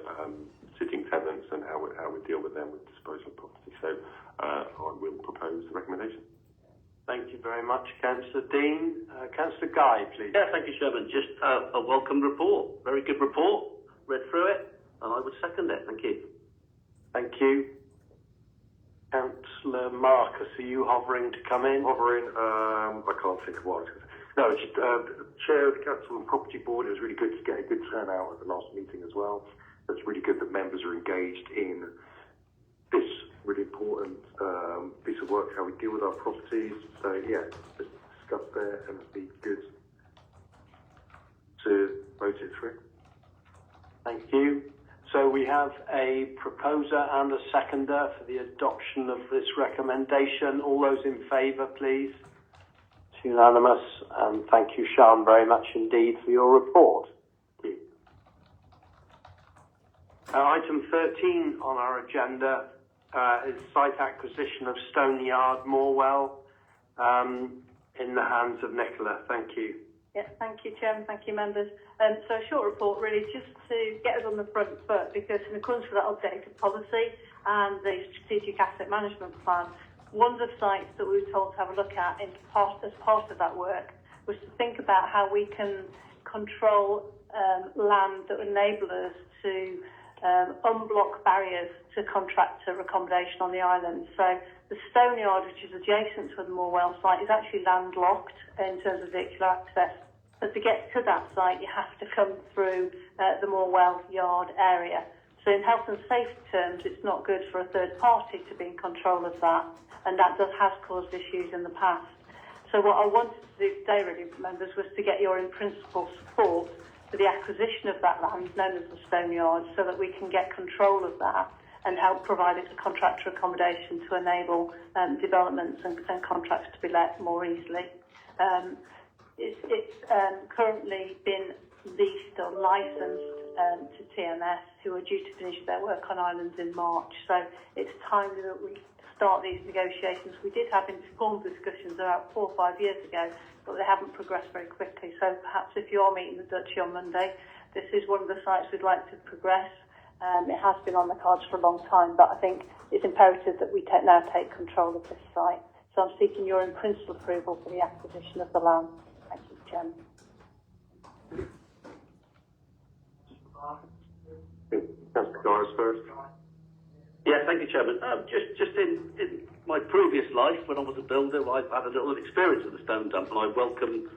sitting tenants and how we deal with them with disposal of property. So I will propose the recommendation. Thank you very much, Councillor Dean. Councillor Guy, please. Yeah, thank you, Chairman. Just a welcome report. Very good report. Read through it, and I would second it. Thank you. Thank you. Councillor Marcus, are you hovering to come in? Hovering, I can't think of what. No, it's just, Chair of the Council and Property Board, it was really good to get a good turnout at the last meeting as well. It's really good that members are engaged in this really important piece of work, how we deal with our properties. So yeah, just discuss there and it'd be good to vote it through. Thank you. So we have a proposer and a seconder for the adoption of this recommendation. All those in favour, please. It's unanimous, and thank you, Sian, very much indeed for your report. Thank you. Item 13 on our agenda is site acquisition of Stone Yard, Morwell, in the hands of Nicola. Thank you. Yes, thank you, Chairman. Thank you, members. So a short report, really, just to get us on the front foot, because in accordance with that updated policy and the strategic asset management plan, one of the sites that we were told to have a look at as part of that work was to think about how we can control land that would enable us to unblock barriers to contractor accommodation on the island. So the Stone Yard, which is adjacent to the Morwell site, is actually landlocked in terms of vehicular access. But to get to that site, you have to come through the Morwell Yard area. So in health and safety terms, it's not good for a third party to be in control of that, and that has caused issues in the past. So what I wanted to do today, really, members, was to get your in-principle support for the acquisition of that land, known as the Stone Yard, so that we can get control of that and help provide it to contractor accommodation to enable developments and contracts to be let more easily. It's currently been leased or licensed to TMS, who are due to finish their work on islands in March. So it's time that we start these negotiations. We did have informed discussions about 4 or 5 years ago, but they haven't progressed very quickly. So perhaps if you are meeting the Duchy on Monday, this is one of the sites we'd like to progress. It has been on the cards for a long time, but I think it's imperative that we now take control of this site. So I'm seeking your in-principle approval for the acquisition of the land. Thank you, Chairman. Councillor Giles first. Yeah, thank you, Chairman. Just in my previous life, when I was a builder, I've had a little experience with the stone dump, and I welcome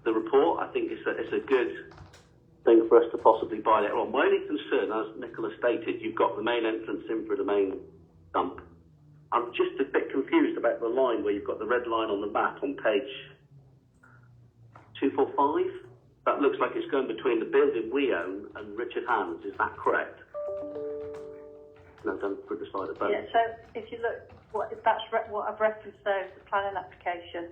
the report. I think it's a good thing for us to possibly buy later on. My only concern, as Nicola stated, you've got the main entrance in for the main dump. I'm just a bit confused about the line where you've got the red line on the map on page 245. That looks like it's going between the building we own and Richard Hans. Is that correct? No, don't put the slide above. Yeah, so if you look, what I've referenced there is the planning application,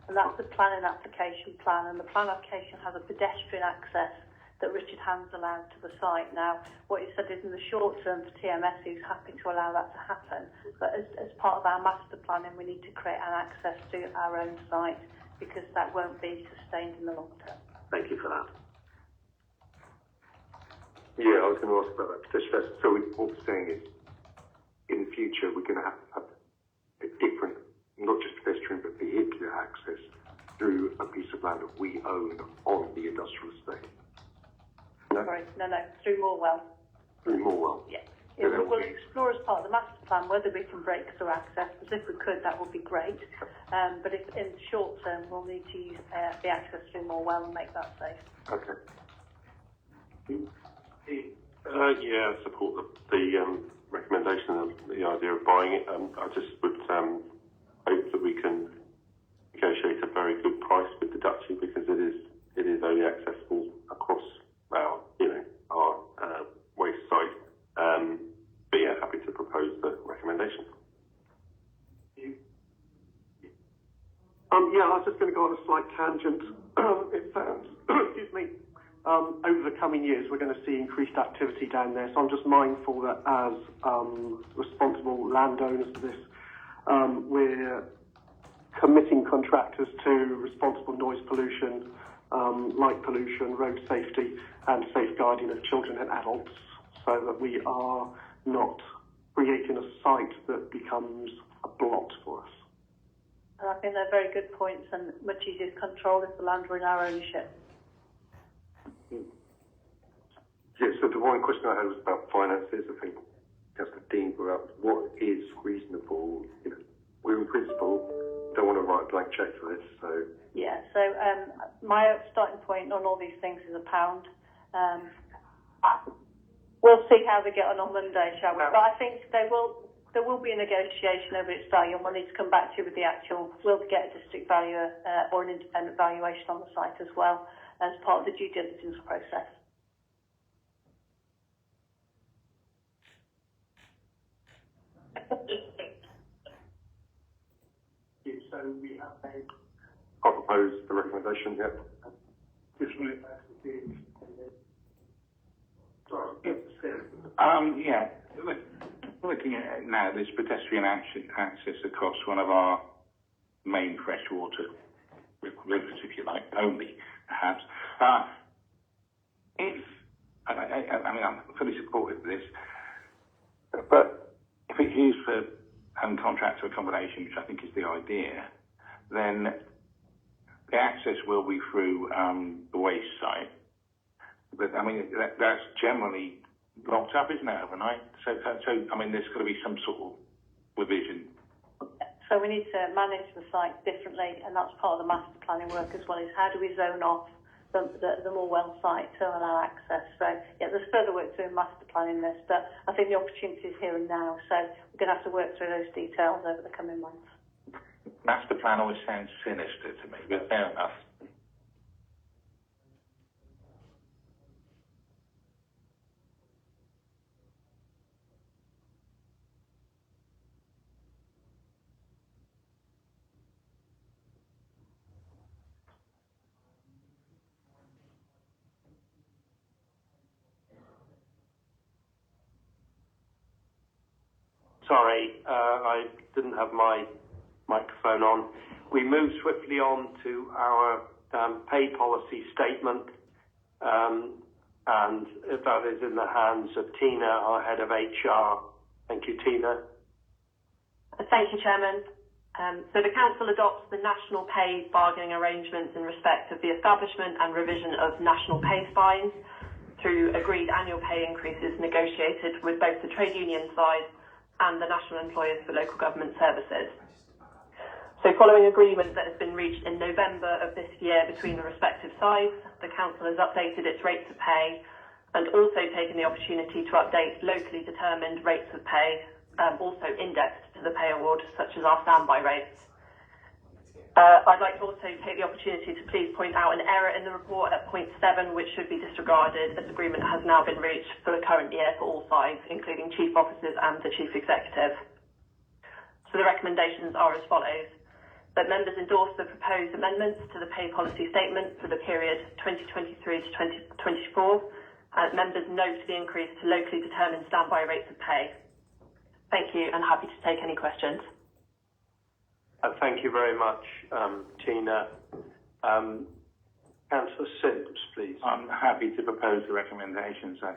and that's the planning application plan, and the plan application has a pedestrian access that Richard Hans allowed to the site. Now, what he said is in the short term for TMS, he's happy to allow that to happen, but as part of our master planning, we need to create an access to our own site, because that won't be sustained in the long term. Thank you for that. Yeah, I was going to ask about that pedestrian. So what we're saying is, in the future, we're going to have a different, not just pedestrian, but vehicular access through a piece of land that we own on the industrial estate. No? Sorry, no, through Morwell. Through Morwell? Yeah. We'll explore as part of the master plan whether we can break through access, because if we could, that would be great. But if in the short term, we'll need to use the access through Morwell and make that safe. Okay. Yeah, I support the recommendation of the idea of buying it. I just would hope that we can negotiate a very good price with the Duchy, because it is only accessible across our waste site. But yeah, happy to propose the recommendation. Yeah, I was just going to go on a slight tangent. It sounds, excuse me, over the coming years we're going to see increased activity down there, so I'm just mindful that as responsible landowners to this, we're committing contractors to responsible noise pollution, light pollution, road safety and safeguarding of children and adults. so that we are not creating a site that becomes a blot for us. And I think they're very good points and much easier to control if the land were in our ownership. Yeah, so the one question I had was about finances. I think Councillor Dean brought up what is reasonable. You know, we're in principle don't want to write a blank check for this, so. Yeah, so my starting point on all these things is £1. We'll see how they get on Monday, shall we? But I think there will be a negotiation over its value, and we'll need to come back to you with the actual, we'll get a district valuer or an independent valuation on the site as well as part of the due diligence process. So we have I'll propose the recommendation, yeah. Yeah. Looking at it now, there's pedestrian access across one of our main freshwater rivers, if you like, only, perhaps. I'm fully supportive of this, but if it's used for home contractor accommodation, which I think is the idea, then the access will be through the waste site. But I mean, that's generally locked up, isn't it, overnight? So I mean, there's got to be some sort of revision. So we need to manage the site differently, and that's part of the master planning work as well, is how do we zone off the Morwell site to allow access. So, yeah, there's further work to do in master planning this, but I think the opportunity is here and now, so we're going to have to work through those details over the coming months. Master plan always sounds sinister to me, but fair enough. Sorry, I didn't have my microphone on. We move swiftly on to our pay policy statement, and that is in the hands of Tina, our head of HR. Thank you, Tina. Thank you, Chairman. So the Council adopts the national pay bargaining arrangements in respect of the establishment and revision of national pay spines through agreed annual pay increases negotiated with both the trade union side and the National Employers for Local Government Services. So following agreement that has been reached in November of this year between the respective sides, the Council has updated its rates of pay and also taken the opportunity to update locally determined rates of pay, also indexed to the pay award, such as our standby rates. I'd like to also take the opportunity to please point out an error in the report at point 7, which should be disregarded, as agreement has now been reached for the current year for all sides, including chief officers and the chief executive. So the recommendations are as follows: that members endorse the proposed amendments to the pay policy statement for the period 2023 to 2024. Members note the increase to locally determined standby rates of pay. Thank you, and happy to take any questions. Thank you very much, Tina. Councillor Sims, please. I'm happy to propose the recommendations. I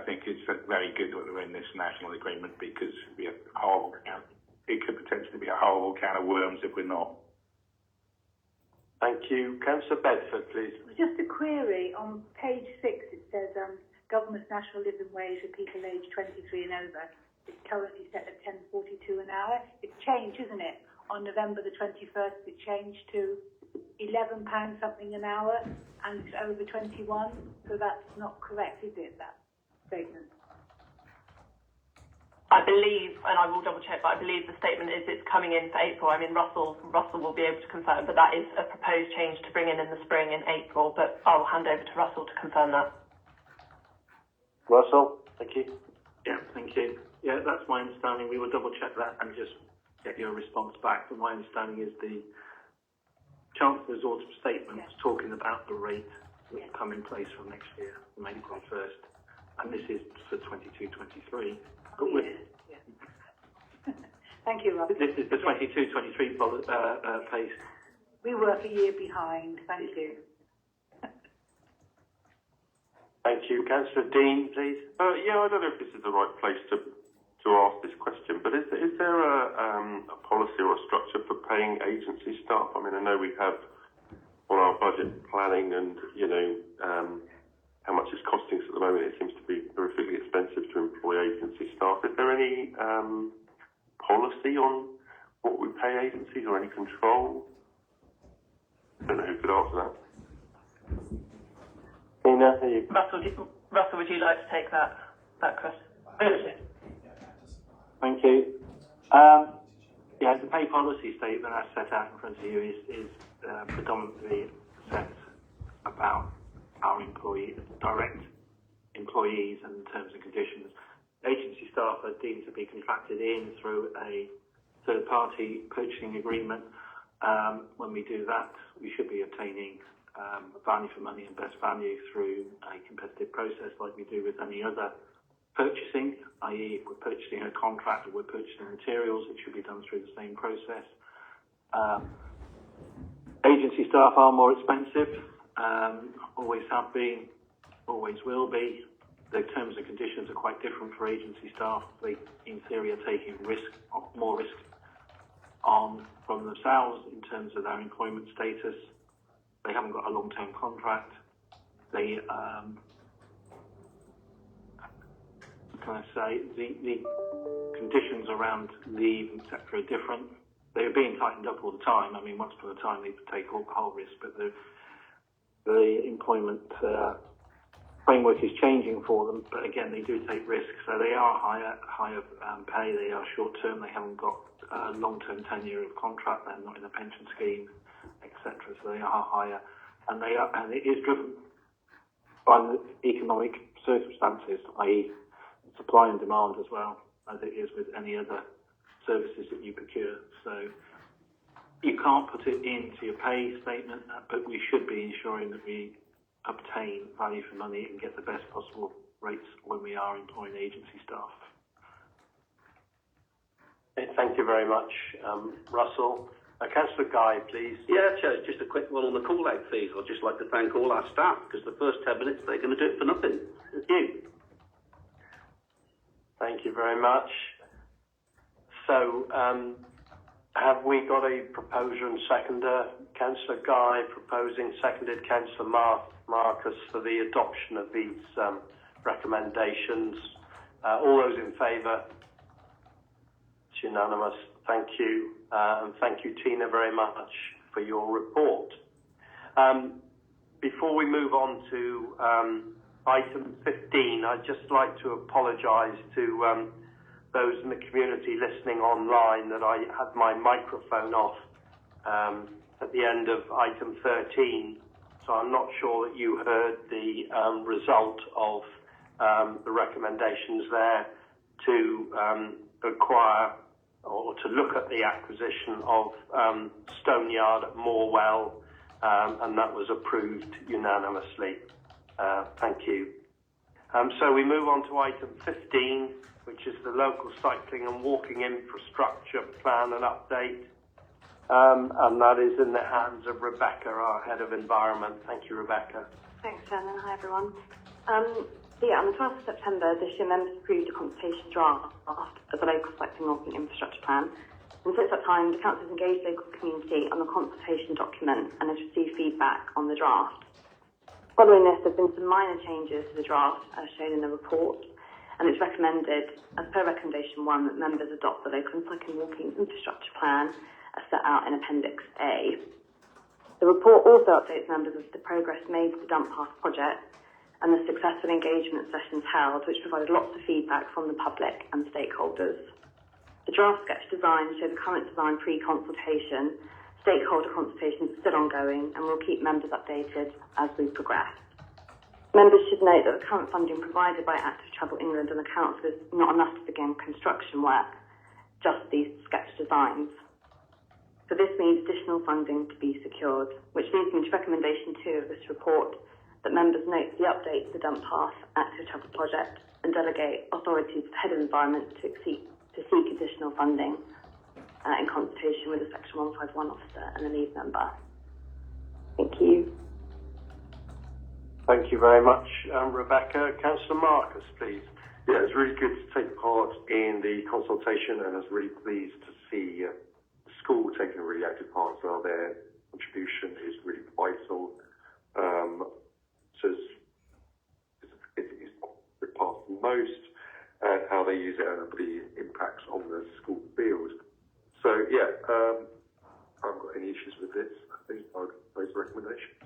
think it's very good that we're in this national agreement, because it could potentially be a horrible can of worms if we're not. Thank you. Councillor Bedford, please. Just a query. On page 6, it says government's national living wage for people aged 23 and over is currently set at £10.42 an hour. It's changed, isn't it? On November the 21st, it changed to £11 something an hour, and it's over 21. So that's not correct, is it, that statement? I believe, and I will double check, but I believe the statement is it's coming in for April. I mean, Russell will be able to confirm, but that is a proposed change to bring in the spring in April, but I'll hand over to Russell to confirm that. Russell, thank you. Yeah, thank you. Yeah, that's my understanding. We will double check that and just get your response back. But my understanding is the Chancellor's autumn statement was talking about the rate that will come in place from next year, from April 1st, and this is for 22-23. Thank you, Rob. This is the 22-23 pace. We work a year behind. Thank you. Thank you. Councillor Dean, please. Yeah, I don't know if this is the right place to ask this question, but is there a policy or a structure for paying agency staff? I mean, I know we have on our budget planning and, how much it's costing us at the moment. It seems to be horrifically expensive to employ agency staff. Is there any policy on what we pay agencies or any control? I don't know who could answer that. Tina, Russell, would you like to take that question? Thank you. The pay policy statement I set out in front of you is predominantly set about our direct employees and terms and conditions. Agency staff are deemed to be contracted in through a third-party purchasing agreement. When we do that, we should be obtaining value for money and best value through a competitive process like we do with any other purchasing, i.e. if we're purchasing a contract or we're purchasing materials, it should be done through the same process. Agency staff are more expensive, always have been, always will be. The terms and conditions are quite different for agency staff. They, in theory, are taking more risk on from themselves in terms of their employment status. They haven't got a long-term contract. They, the conditions around leave, etc., are different. They're being tightened up all the time. I mean, once upon a time, they could take all the whole risk, but the employment framework is changing for them. But again, they do take risks, so they are higher pay. They are short-term. They haven't got long-term tenure of contract. They're not in a pension scheme, etc. So they are higher, and it is driven by the economic circumstances, i.e. supply and demand as well, as it is with any other services that you procure. So you can't put it into your pay statement, but we should be ensuring that we obtain value for money and get the best possible rates when we are employing agency staff. Okay, thank you very much, Russell. Councillor Guy, please. Yeah, Chair, just a quick one on the call-out fees. I'd just like to thank all our staff, because the first 10 minutes they're going to do it for nothing. Thank you. Thank you very much. So, have we got a proposer and seconder? Councillor Guy proposing, seconded Councillor Marcus for the adoption of these recommendations. All those in favour? It's unanimous. Thank you. And thank you, Tina, very much for your report. Before we move on to item 15, I'd just like to apologise to those in the community listening online that I had my microphone off at the end of item 13. So I'm not sure that you heard the result of the recommendations there to acquire or to look at the acquisition of Stoneyard at Morwell, and that was approved unanimously. Thank you. So we move on to item 15, which is the local cycling and walking infrastructure plan and update. And that is in the hands of Rebecca, our Head of Environment. Thank you, Rebecca. Thanks, Chairman. Hi, everyone. On the 12th of September this year, members approved a consultation draft of the local cycling and walking infrastructure plan. And since that time, the Council has engaged the local community on the consultation document and has received feedback on the draft. Following this, there have been some minor changes to the draft, as shown in the report, and it's recommended, as per Recommendation 1, that members adopt the local cycling and walking infrastructure plan as set out in Appendix A. The report also updates members of the progress made to the Dump Path project and the successful engagement sessions held, which provided lots of feedback from the public and stakeholders. The draft sketch designs show the current design pre-consultation. Stakeholder consultations are still ongoing, and we'll keep members updated as we progress. Members should note that the current funding provided by Active Travel England and the Council is not enough to begin construction work, just these sketch designs. So this means additional funding to be secured, which leads me to Recommendation 2 of this report, that members note the update to the Dump Path Active Travel project and delegate authority to the Head of Environment to seek additional funding in consultation with the Section 151 officer and the lead member. Thank you. Thank you very much, Rebecca. Councillor Marcus, please. Yeah, it's really good to take part in the consultation, and I was really pleased to see the school taking a really active part as well. Their contribution is really vital. So it's the part most, and how they use it and the impacts on the school field. So yeah, I haven't got any issues with this. I think I'd raise recommendations.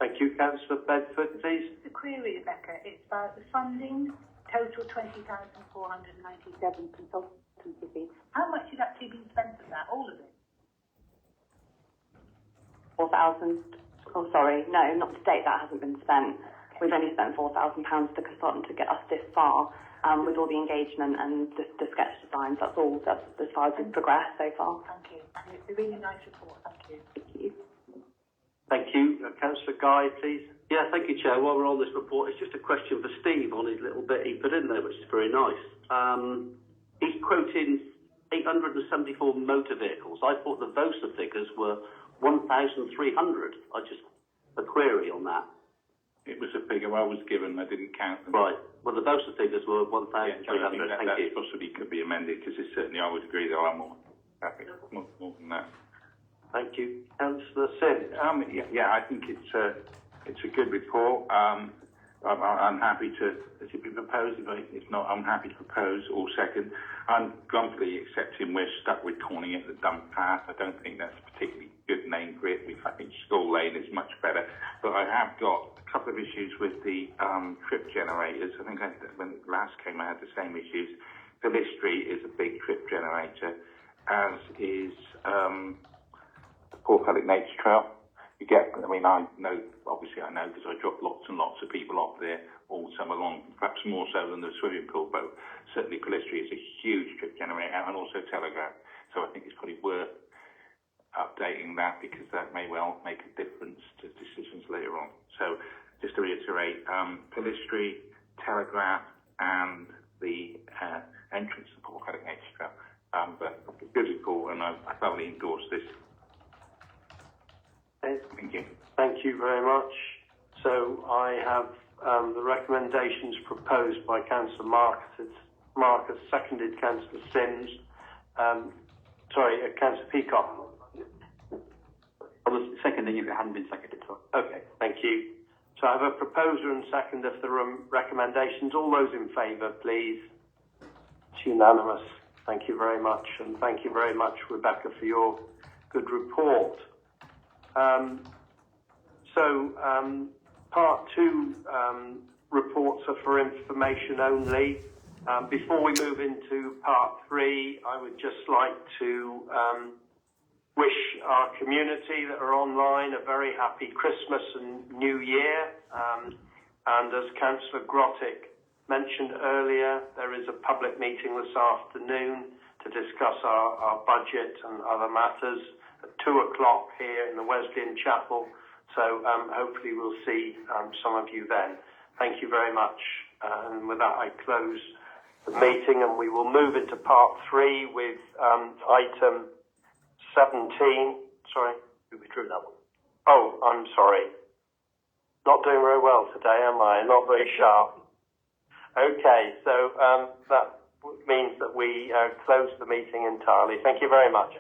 Thank you. Councillor Bedford, please. The query, Rebecca, it's about the funding, total 20,497 consultancy fees. How much has actually been spent of that? All of it? 4,000. Oh, sorry. No, not to date. That hasn't been spent. We've only spent £4,000 to consultant to get us this far, with all the engagement and the sketch designs. That's all. That's as far as we've progressed so far. Thank you. And it's a really nice report. Thank you. Thank you. Thank you. Councillor Guy, please. Yeah, thank you, Chair. While we're on this report, it's just a question for Steve on his little bit he put in there, which is very nice. He's quoting 874 motor vehicles. I thought the VOSA figures were 1,300. A query on that. It was a figure I was given. I didn't count them. Right. Well, the VOSA figures were 1,300. Yeah, Thank you. That possibly could be amended, because certainly I would agree there are more than that. Thank you. Councillor Sim. Yeah, I think it's a good report. I'm happy to, as it be proposed. If not, I'm happy to propose or second. I'm grumpily accepting we're stuck with calling it the dump path. I don't think that's a particularly good name for it. I think School Lane is much better. But I have got a couple of issues with the trip generators. I think when it last came, I had the same issues. Pilistry is a big trip generator, as is Port Pellic Nature Trail. I know because I drop lots and lots of people off there all summer long, perhaps more so than the swimming pool, but certainly Pilistry is a huge trip generator, and also Telegraph. So I think it's probably worth updating that, because that may well make a difference to decisions later on. So just to reiterate, Pilistry, Telegraph, and the entrance to Port Pellic Nature Trail. But a good report, and I thoroughly endorse this. Thank you. Thank you very much. So I have the recommendations proposed by Councillor Marcus, seconded Councillor Sims. Councillor Peacock. I was seconding if it hadn't been seconded. So. Okay, thank you. So I have a proposer and seconder for the recommendations. All those in favour, please. It's unanimous. Thank you very much, and thank you very much, Rebecca, for your good report. Part 2 reports are for information only. Before we move into Part 3, I would just like to wish our community that are online a very happy Christmas and New Year. And as Councillor Grottick mentioned earlier, there is a public meeting this afternoon to discuss our budget and other matters at 2 o'clock here in the Wesleyan Chapel. So hopefully we'll see some of you then. Thank you very much. And with that, I close the meeting, and we will move into Part 3 with item 17. Sorry, we withdrew that one. Oh, I'm sorry. Not doing very well today, am I? Not very sharp. Okay, so that means that we close the meeting entirely. Thank you very much.